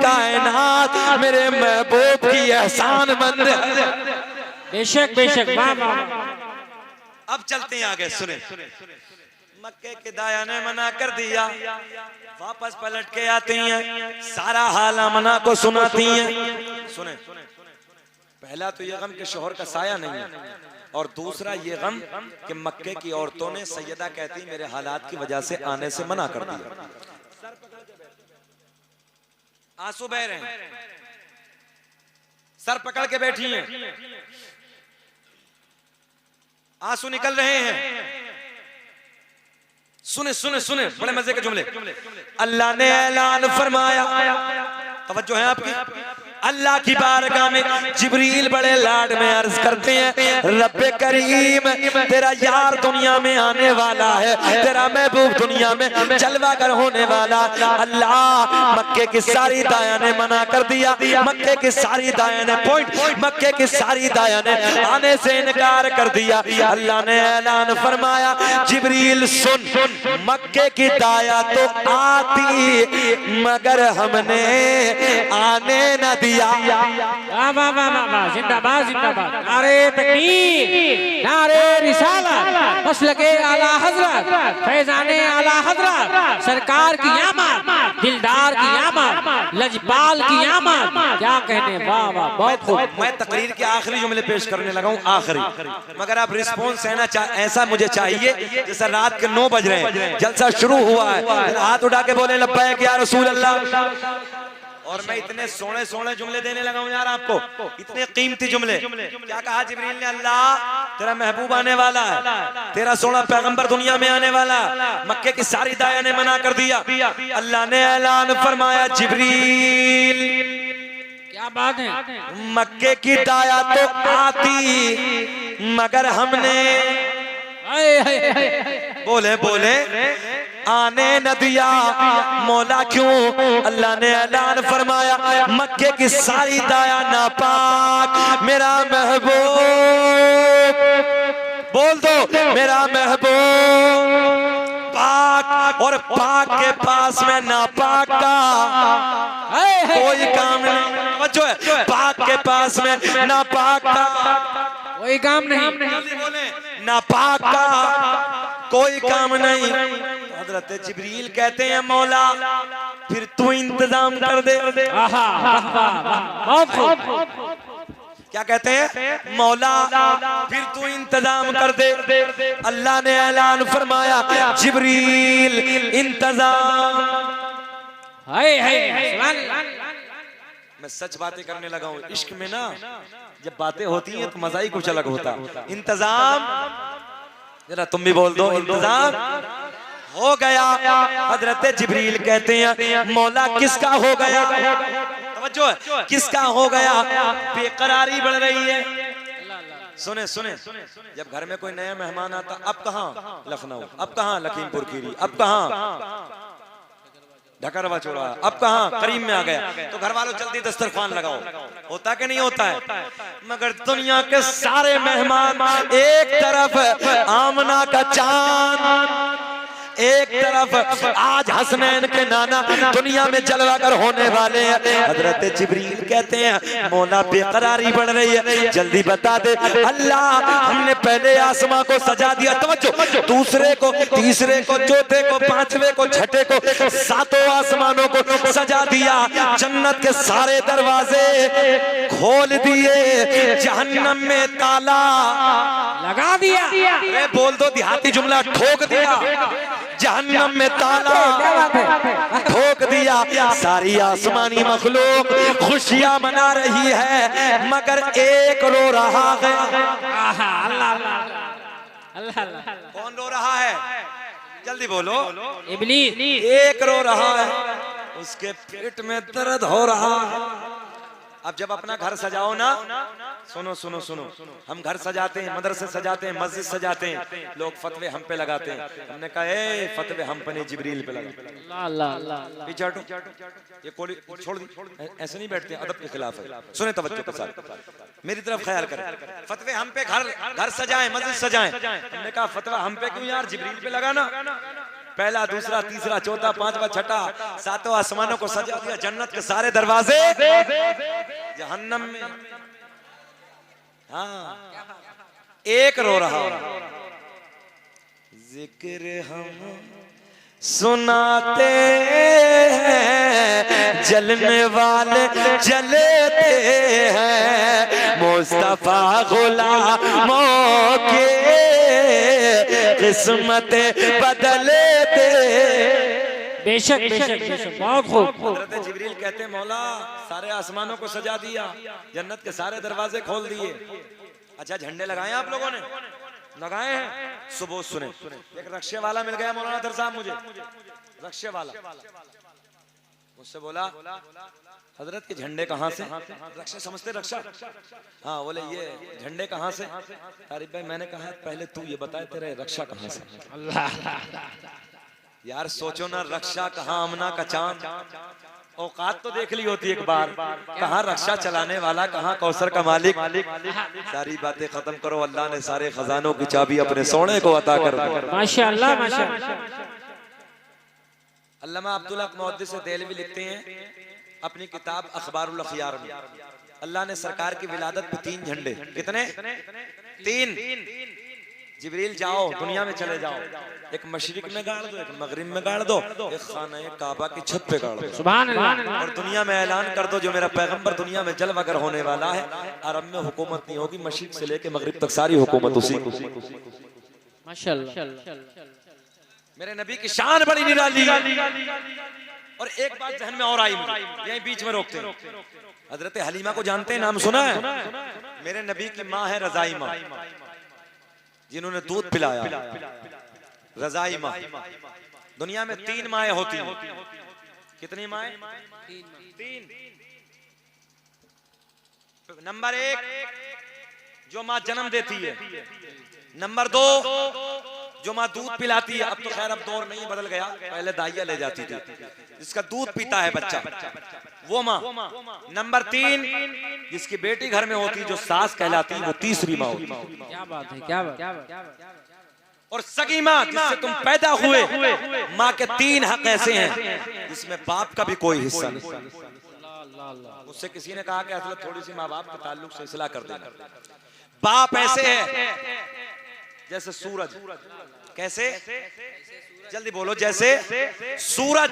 कायनात मेरे महबूब की एहसानमंद है। बेशक बेशक। अब चलते हैं आगे। सुने, मक्के के दाया ने मना कर दिया, वापस पलट के आती हैं, सारा हाल आमना को सुनाती हैं। सुने, पहला तो ये गम के शोहर का साया नहीं है, और दूसरा ये गम कि मक्के की औरतों ने सैयदा कहती मेरे हालात की वजह से आने से मना कर दिया। आंसू बह रहे हैं, सर पकड़ के बैठी हैं, आंसू निकल रहे हैं। सुने सुने सुने, बड़े मजे के जुमले। अल्लाह ने ऐलान फरमाया, तवज्जो है आपकी, अल्लाह की बारगाह में जिब्रील बड़े लाड में अर्ज करते हैं, रब्बे करीम तेरा यार दुनिया में आने वाला है, तेरा महबूब दुनिया में जलवागर होने वाला। अल्लाह मक्के की सारी दाया ने मना कर दिया, मक्के की सारी दाया ने मक्के की सारी दाया ने आने से इनकार कर दिया। अल्लाह ने ऐलान फरमाया, जिब्रील सुन, मक्के की दाया तो आती मगर हमने आने न दिया। वाह वाह वाह वाह, जिंदाबाद जिंदाबाद, नारे तकबीर, नारे रिसालत, मसलके आला हजरत, फैजाने आला हजरत, सरकार की आमद, दिलदार की आमद, लजपाल की आमद, क्या कहने। वाह वाह, बहुत खूब। मैं तकरीर के आखिरी जुमले पेश करने लगा हूँ, आखिरी, मगर आप रिस्पॉन्स ऐसा मुझे चाहिए जैसा रात के 9 बज रहे हैं, जलसा शुरू हुआ है, हाथ उठा के बोले लब्बैक या रसूल अल्लाह। और मैं इतने सोने सोने जुमले देने लगा हूँ यार आपको, इतने कीमती जुमले। क्या कहा जिब्रील ने, अल्लाह तेरा महबूब आने वाला है, तेरा सोना पैगंबर दुनिया में आने वाला। मक्के की सारी दाया ने मना कर दिया। अल्लाह ने ऐलान फरमाया, जिब्रील क्या बात है, मक्के की दाया तो आती मगर हमने बोले बोले आने न दिया। मौला क्यों? अल्लाह ने ऐलान फरमाया, मक्के की सारी दाया नापाक, मेरा महबूब, बोल दो मेरा महबूब पाक, और पाक के पास में नापाक का कोई काम नहीं। बच्चों है, पाक के पास में नापाक का कोई काम नहीं, बोले नापाक का कोई काम नहीं। हजरत जिब्रील कहते हैं, मौला फिर तू इंतजाम कर दे। क्या कहते हैं, मौला फिर तू इंतजाम कर दे। अल्लाह ने ऐलान फरमाया, जिब्रील इंतजाम। मैं सच बातें करने लगा हूँ, इश्क में ना जब बातें होती हैं तो मजा ही कुछ अलग होता। इंतजाम, जरा तुम भी बोल दो, इंतजाम हो गया। हजरत जिब्रील कहते हैं, मौला किसका हो गया? तवज्जो है, किसका हो गया? बेकरारी बढ़ रही है। सुने सुने, जब घर में कोई नया मेहमान आता, अब कहाँ लखनऊ, अब कहाँ लखीमपुर खीरी, अब कहाँ ढकरवा चौराहा, अब कहाँ करीम में आ गया, तो घर वालों जल्दी दस्तरखान लगाओ। होता कि नहीं होता है? मगर दुनिया के सारे मेहमान, एक तरफ आमना का चांद, एक तरफ आज हसनैन के नाना दुनिया में जलवागर होने वाले हैं। हजरत जिब्रील कहते हैं, मौला बेकरारी बढ़ रही है, जल्दी बता दे। अल्लाह हमने पहले आसमां को सजा दिया, तवज्जो, दूसरे को, तीसरे को, चौथे को, पांचवे को, छठे को, 7 आसमानों को सजा दिया। जन्नत के सारे दरवाजे खोल दिए, जहन्नम में ताला लगा दिया। अरे बोल दो देहाती जुमला, ठोक दिया। जहन्नम में ताला ठोक दिया। सारी आसमानी मखलूक खुशियां मना रही है, मगर एक रो रहा है। कौन रो रहा है? जल्दी बोलो। इब्लीस। एक रो रहा है, उसके पेट में दर्द हो रहा है। अब जब अपना घर सजाओ ना, सुनो सुनो सुनो, हम घर सजाते हैं, मदरसे सजाते हैं, मस्जिद सजाते हैं, लोग फतवे हम पे लगाते हैं। हमने कहा, ए फतवे हम पे नहीं, जिब्रील पे लगा। पीछे हटो, ये कोड़ी छोड़ दी, ऐसे नहीं बैठते, अदब के खिलाफ है। सुने तवज्जो के साथ, मेरी तरफ ख्याल करें। फतवे हम पे घर सजाएं, मस्जिद सजाएं। हमने कहा, फतवा हम पे क्यों यार, जिब्रील पे लगाना। पहला, दूसरा, तीसरा, चौथा, पांचवा, छठा, 7 आसमानों को सजा दिया। जन्नत के सारे दरवाजे जहन्नम में। हाँ, एक रो रहा। जिक्र हम सुनाते हैं, जलने वाले जलते हैं, मुस्तफा गुलामों के किस्मत बदलते। बेशक बेशक बेशक, बहुत खूब। हज़रत जिब्रील कहते हैं, मौला सारे आसमानों को सजा दिया, जन्नत के सारे दरवाजे खोल दिए। अच्छा, झंडे लगाए आप लोगों ने? लगाए हैं। सुबह सुने, एक रक्शे वाला मिल गया मौलाना दर साहब मुझे, रक्शे वाला मुझसे बोला, हजरत के झंडे कहाँ से? रक्षा समझते? रक्षा, हाँ बोले ये झंडे कहाँ से? अरे भाई मैंने कहा पहले तू ये बताए तेरे रक्षा कहाँ से? यार सोचो ना, रक्षा कहाँ अमना का चांद। औकात तो देख ली होती एक बार, कहाँ रक्षा चलाने वाला, कहाँ कौसर का मालिक। सारी बातें खत्म करो, अल्लाह ने सारे खजानों की चाबी अपने सोने को अता कर दी। माशाअल्लाह माशाअल्लाह। अल्लामा अब्दुल हक मुहद्दिस देहलवी लिखते हैं अपनी किताब अखबारुल अखयार में, अल्लाह ने सरकार की विलादत पे 3 झंडे, कितने? 3। जिब्रील जाओ दुनिया में चले जाओ, एक मशरिक में गाड़ दो, एक मगरिब में गाड़ दो, एक खाना काबा की छत पे गाड़ दो, सुभान अल्लाह। और दुनिया में ऐलान कर दो जो मेरा पैगंबर दुनिया में जलवागर होने वाला है, अरब में हुकूमत नहीं होगी, मशरिक से लेके मगरिब तक सारी हुकूमत उसी को। माशाअल्लाह। मेरे नबी की शान बड़ी निराली। और एक बात जहन में और आई, यही बीच में रोकते हैं। हजरत हलीमा को जानते हैं, नाम सुना है? मेरे नबी की माँ है रजाई माँ, जिन्होंने दूध पिलाया, रजाई माँ। दुनिया में 3 माएँ होती हैं। कितनी माएँ? 3। नंबर 1 जो माँ जन्म देती है, नंबर 2 जो माँ दूध पिलाती है। अब तो खैर अब दौर नहीं बदल गया, पहले दाइया ले जाती थी, जिसका दूध पीता है बच्चा, वो माँ। नंबर 3 जिसकी बेटी घर में होती, जो सास कहलाती, वो तीसरी माँ होती। क्या बात है, क्या बात। और सगी माँ जिससे तुम पैदा हुए, माँ के 3 हक ऐसे हैं जिसमें बाप का भी कोई हिस्सा नहीं। उससे किसी ने कहा कि असल थोड़ी सी माँ बाप के ताल्लुक से इस्लाह कर देना। बाप ऐसे है जैसे सूरज। कैसे? जल्दी बोलो। जैसे सूरज।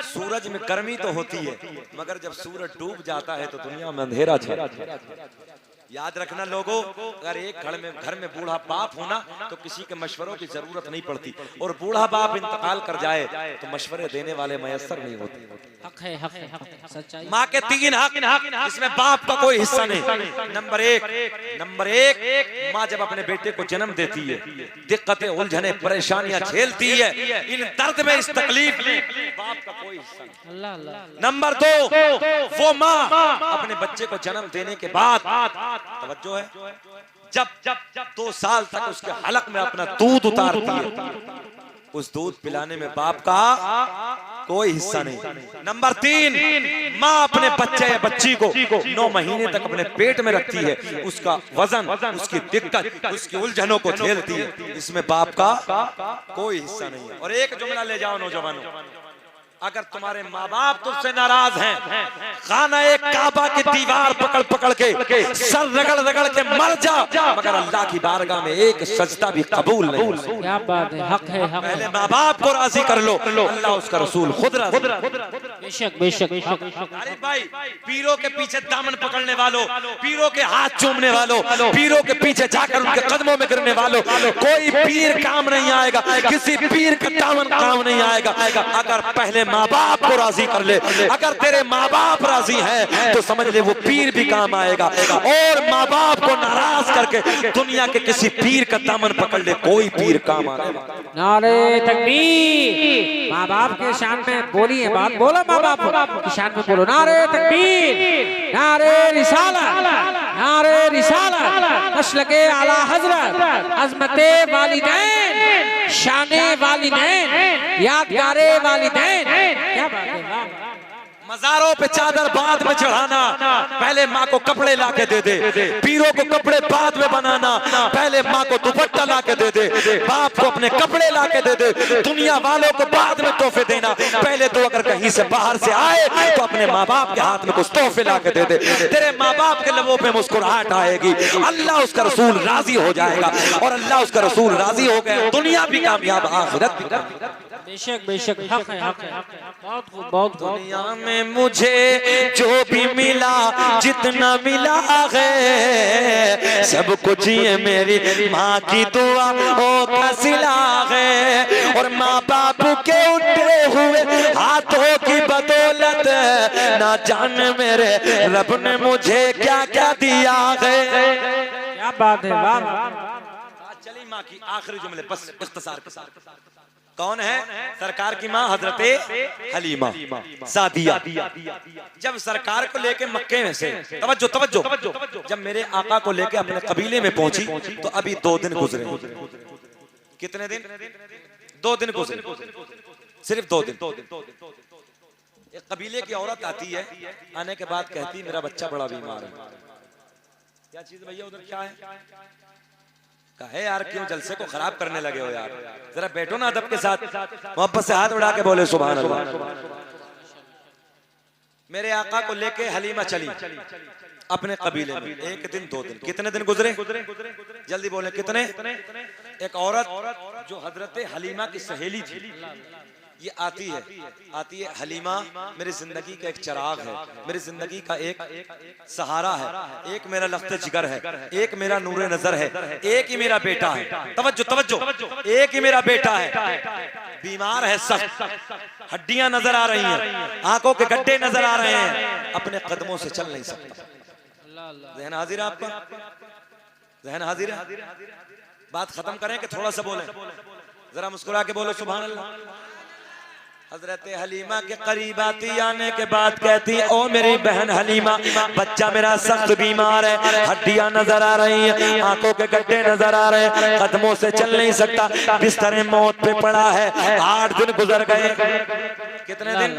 सूरज में गर्मी तो होती है, मगर जब सूरज डूब जाता है तो दुनिया में अंधेरा छा। याद रखना लोगों, अगर एक घर में बूढ़ा बाप होना तो किसी के मशवरों की जरूरत नहीं पड़ती, और बूढ़ा बाप इंतकाल कर जाए तो मशवरे देने वाले मयसर नहीं होते। हक है, हक है, हक है, सच्चाई। माँ के 3 हक, इसमें बाप का कोई हिस्सा नहीं। नंबर 1 माँ जब अपने बेटे को जन्म देती है, दिक्कतें उलझने परेशानियां झेलती है, इन दर्द में इस तकलीफ में बाप का कोई हिस्सा नहीं। अल्लाह अल्लाह। नंबर 2 वो माँ अपने बच्चे को जन्म देने के बाद, तवज्जो है, जब 2 साल तक उसके हलक में अपना दूध उतारती है, उस दूध पिलाने में बाप का कोई हिस्सा नहीं। नंबर 3 माँ अपने बच्चे या बच्ची को 9 महीने तक अपने पेट में रखती है, उसका वजन, उसकी दिक्कत, उसकी उलझनों को झेलती है, इसमें बाप का कोई हिस्सा नहीं है। और एक जुमला ले जाओ नौजवानों, अगर तुम्हारे माँ बाप तुमसे नाराज हैं, खाना एक काबा की दीवार पकड़ पकड़ के सर रगड़ रगड़ के मर जा, मगर अल्लाह की बारगाह में एक सजदा भी कबूल नहीं। क्या बात है, हक है, हक है। पहले माँ बाप को राजी कर लो, अल्लाह उसका रसूल खुद राजी। बेशक बेशक। अरे भाई, पीरों के पीछे दामन पकड़ने वालों, पीरों के हाथ चूमने वालों, पीरों के पीछे जाकर उनके कदमों में गिरने वालों, कोई पीर काम नहीं आएगा, किसी पीर का दामन काम नहीं आएगा अगर पहले माँ बाप को राजी कर ले। अगर तेरे माँ बाप राजी हैं तो समझ ले वो पीर भी काम आएगा, और माँ बाप को नाराज करके दुनिया के किसी पीर का दामन पकड़ ले, कोई पीर काम आएगा। नारे तकबीर। माँ बाप के शान में बोली है बात, बोलो माँ बाप की शान में बोलो। नारे तकबीर, नारे रिसालत, नारे रिसालत। मसलके आला हजरत, अज़मते वालिदैन, शाने वालिदैन, यादगारे वालिदैन। क्या बात है, वाह। मज़ारों पे चादर बाद में चढ़ाना, पहले माँ को कपड़े ला के दे दे, पीरों को कपड़े बाद में बनाना, पहले माँ को दुपट्टा ला के दे दे, बाप को अपने कपड़े ला के दे दे, दुनिया वालों को बाद में तोहफे देना, पहले तो अगर कहीं से बाहर से आए तो अपने माँ बाप के हाथ में कुछ तोहफे ला के दे दे। तेरे माँ बाप के लबों पे मुस्कुराहट आएगी, अल्लाह उसका रसूल राजी हो जाएगा, और अल्लाह उसका रसूल राजी हो गया, दुनिया भी कामयाब, आखिरत भी। बेशक बेशक, हक है, हक है। बहुत खूब, बहुत खूब। दुनिया में मुझे जो भी मिला, जितना मिला है, सब कुछ ये मेरी माँ की दुआ का सिला है, और माँ बाप के उठे हुए हाथों की बदौलत ना जान मेरे रब ने मुझे क्या क्या दिया है। क्या बात है, वाह। चली माँ की आखिरी जुमले बस इख्तिसार के साथ। कौन है? सरकार की माँ हजरते हलीमा सादिया। जब सरकार को लेके मक्के में से तवज्जो तवज्जो जब मेरे आका को लेके अपने कबीले में पहुंची तो अभी 2 दिन गुजरे। कितने दिन? 2 दिन गुजरे, सिर्फ 2 दिन। एक कबीले की औरत आती है, आने के बाद कहती मेरा बच्चा बड़ा बीमार है। क्या चीज भैया उधर क्या है? कहे यार क्यों जलसे को खराब करने लगे हो यार, जरा बैठो ना अदब के साथ, मोहब्बत से हाथ उड़ा के बोले सुभान अल्लाह। मेरे आका को लेके हलीमा चली अपने कबीले में। 1 दिन 2 दिन, कितने दिन गुजरे? जल्दी बोले कितने? एक औरत जो हजरत हलीमा की सहेली थी, ये आती है हलीमा मेरी जिंदगी का एक चिराग है, मेरी जिंदगी का एक सहारा है, एक मेरा लफ्ते जिगर है, एक मेरा नूरे नजर है, एक ही मेरा बेटा है। तवज्जो तवज्जो, एक ही मेरा बेटा है, बीमार है, सख्त हड्डियां नजर आ रही हैं, आंखों के गड्ढे नजर आ रहे हैं, अपने कदमों से चल नहीं सकता। ज़हन हाजिर है आपका? ज़हन हाजिर है? बात खत्म करें कि थोड़ा सा बोले? जरा मुस्कुरा के बोलो सुभान अल्लाह। हजरत हलीमा के करीब आती, आने के बाद कहती ओ मेरी बहन हलीमा, बच्चा मेरा सख्त बीमार है, हड्डियां नजर आ रही हैं, आंखों के गड्ढे नजर आ रहे हैं, कदमों से चल नहीं सकता, बिस्तर मौत पे पड़ा है। 8 दिन गुजर गए। कितने दिन?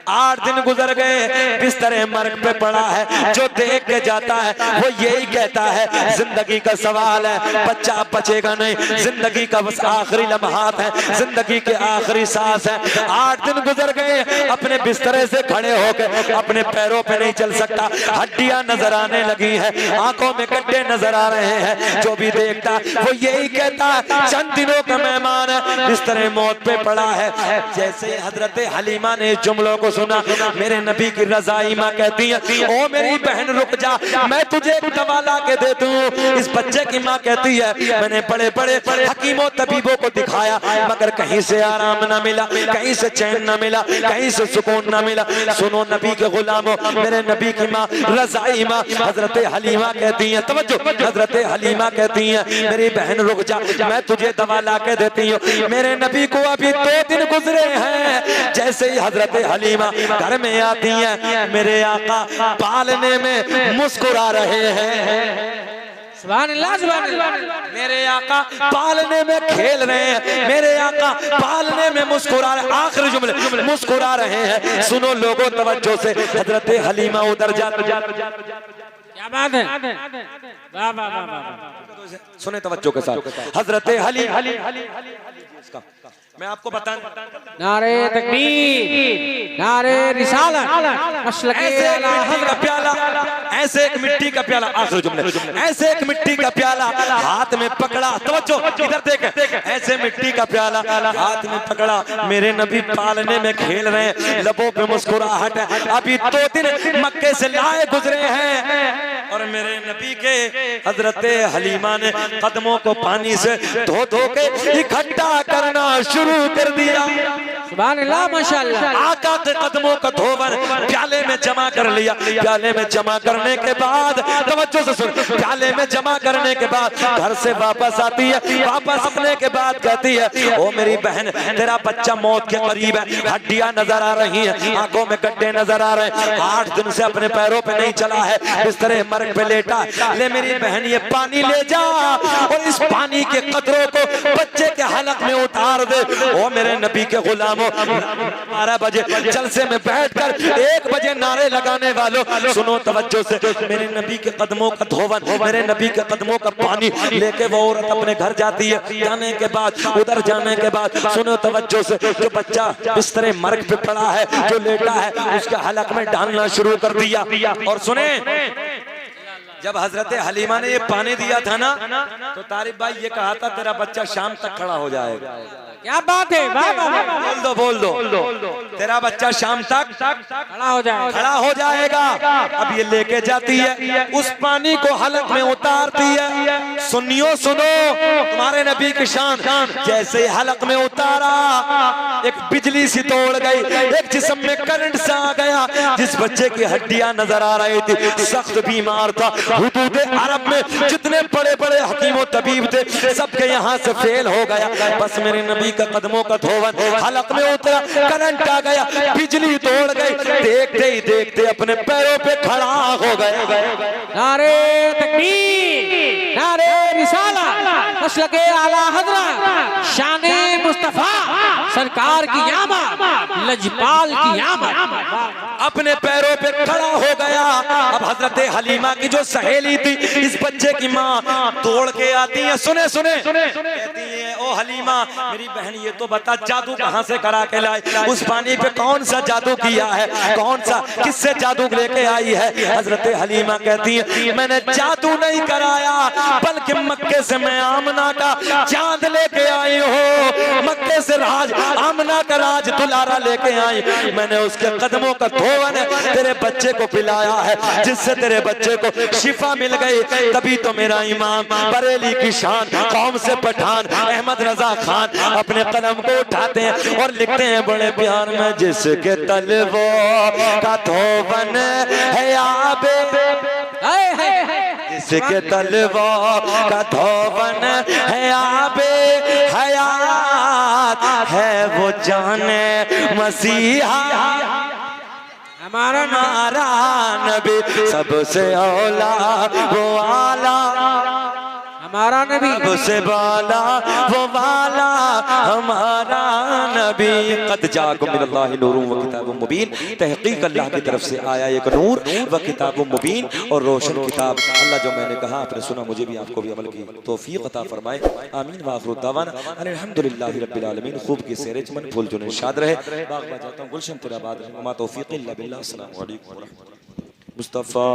8 दिन गुजर गए, बिस्तर मर्ग पे पड़ा है। जो देख के जाता है वो यही कहता है जिंदगी का सवाल है, बच्चा बचेगा नहीं, जिंदगी का बस आखिरी लम्हात है, जिंदगी के आखिरी सांस है। 8 दिन गुजर गए, अपने बिस्तरे से खड़े होकर अपने पैरों पे नहीं चल सकता, हड्डियां नजर आने लगी है, आंखों में गड्ढे नजर आ रहे हैं। जो भी देखता वो यही कहता है चंद दिनों का मेहमान है, बिस्तरे मौत पे पड़ा है। जैसे हजरत हलीमा ने जुमलों को सुना, मेरे नबी की रज़ाई माँ कहती है ओ मेरी बहन रुक जा, मैं तुझे एक दवा ला के देती हूँ। इस बच्चे की माँ कहती है मैंने बड़े बड़े हकीमों तबीबों को दिखाया, मगर कहीं से आराम न मिला, कहीं से चैन न मिला, कहीं से सुकून न मिला। सुनो नबी के गुलामों, मेरे नबी की माँ रज़ाई माँ हजरत हलीमा कहती है, तवज्जो, हजरत हलीमा कहती है मेरी बहन रुक जा, मैं तुझे दवा ला के देती हूँ। मेरे नबी को अभी 2 दिन गुजरे हैं। जैसे ही हजरत हलीमा घर में आती है, मेरे आका पालने में मुस्कुरा रहे हैं। सुभान अल्लाह, सुभान अल्लाह। मेरे आका पालने में खेल रहे हैं, मेरे आका पालने में मुस्कुरा रहे। आखिरी जुमले मुस्कुरा रहे हैं। सुनो लोगों तवज्जो से, हजरत हलीमा उधर जाते क्या बात है? वाह वाह वाह वाह। सुने तवज्जो के साथ, हजरत मैं आपको बता, नारे तकबीर, नारे रिसालत, मशलके आला हज़रत प्याला, ऐसे एक मिट्टी का प्याला, आखिरी जुमले, ऐसे एक मिट्टी का प्याला हाथ में पकड़ा, तवज्जो इधर देख, ऐसे मिट्टी का प्याला हाथ में पकड़ा, मेरे नबी पालने में खेल रहे हैं, लबों पे मुस्कुराहट है। अभी 2 दिन मक्के से लाए गुजरे हैं और मेरे नबी के हजरत हलीमा ने कदमों को पानी से धो धो के इकट्ठा करना शुरू कर दिया। सुभान अल्लाह, माशाअल्लाह। आका के कदमों का धोवन प्याले में जमा कर लिया। प्याले में जमा करने के बाद, तवज्जो से सुन, प्याले में जमा करने के बाद घर से वापस आती है। वापस आने के बाद कहती है ओ मेरी बहन, तेरा बच्चा मौत के करीब है, हड्डियां नजर आ रही हैं, आंखों में गड्ढे नजर आ रहे हैं, 8 दिन से अपने पैरों पे नहीं चला है, बिस्तरे मर्ग पे लेटा। ले मेरी बहन ये पानी ले जा और इस पानी के कतरों को बच्चे के हलक में उतार दे। ओ मेरे नबी के गुलामों, 12 बजे जलसे में बैठकर 1 बजे नारे लगाने वालों, सुनो तवज्जो से, मेरे नबी के कदमों का धोवन, मेरे नबी के कदमों का पानी लेके वो औरत अपने घर जाती है। जाने के बाद, उधर जाने के बाद, सुनो तवज्जो से, जो बच्चा बिस्तरे मर्ग पे पड़ा है, जो लेटा है, उसके हलक में डालना शुरू कर दिया। और सुने, जब हजरत हलीमा ने ये पानी दिया था ना, तो तारिफ भाई ये कहा था तेरा बच्चा शाम तक खड़ा हो जाएगा। क्या बात है? वाह वाह वाह। बोल दो तेरा बच्चा शाम तक खड़ा हो जाएगा। अब ये लेके जाती है, उस पानी को हलक में उतारती है। सुनियो सुनो, तुम्हारे नबी की शान, जैसे हलक में उतारा एक बिजली सी तोड़ गई, एक जिस्म में करंट सा आ गया। जिस बच्चे की हड्डियां नजर आ रही थी, सख्त बीमार था, हुदूद अरब में जितने बड़े बड़े हकीमों तबीब थे, सबके यहाँ से फेल हो गया। बस मेरे नबी नबी का कदमों का धोवन हलक में उतरा, करंट आ गया, बिजली तोड़ गई, देखते ही देखते अपने पैरों पे खड़ा हो गए। नारे तकबीर, नारे रिसाला, मसलके आला हज़रत शाने मुस्तफा सरकार की आमद, लजपाल की आमद। अपने पैरों पे खड़ा हो गया। अब हजरत हलीमा की जो सहेली थी, इस बच्चे की माँ तोड़ के आती है, सुने सुने कहती है, ओ हलीमा मेरी बहन ये तो बता जादू कहाँ से करा के लाई, उस पानी पे कौन सा जादू किया है, कौन सा किससे जादू लेके आई है। हजरत हलीमा कहती है मैंने जादू नहीं कराया, बल्कि मक्के से मैं आमना का चांद लेके आई हूँ, मक्के से राज आमना का राज दुलारा लेके आई, मैंने उसके कदमों का धोवन तेरे बच्चे को पिलाया है, जिससे तेरे बच्चे को शिफा मिल गई। तभी तो मेरा इमाम बरेली की शान कौम से पठान अहमद रजा खान अपने कलम को उठाते हैं और लिखते हैं बड़े प्यार में, जिसके तलवों का धोवन है आबे, जिसके तलवों का धोवन है आबे हयात है, वो जाने मसीहा हमारा नबी सबसे औला वो आला, हमारा नबी सबसे बाला वो वाला हमारा नबी। कद जाकुम मिनल्लाहि नूरुन व किताबुम मुबीन, तहकीक अल्लाह की तरफ से आया एक नूर व किताबुम मुबीन और रोशन किताब। अल्लाह जो मैंने कहा आपने सुना, मुझे भी आपको भी अमल की तौफीक अता फरमाए। आमीन व आखिरु दावाना अल्हम्दुलिल्लाहि रब्बिल आलमीन। खूब की सेरे चमन फूल जो निशाद रहे, बाग बजाता हूं गुलशन तेरा बाद, मा तौफीक इल्ला बिल्लाह। अस्सलामु अलैकुम व रहमतुल्लाह। मुस्तफा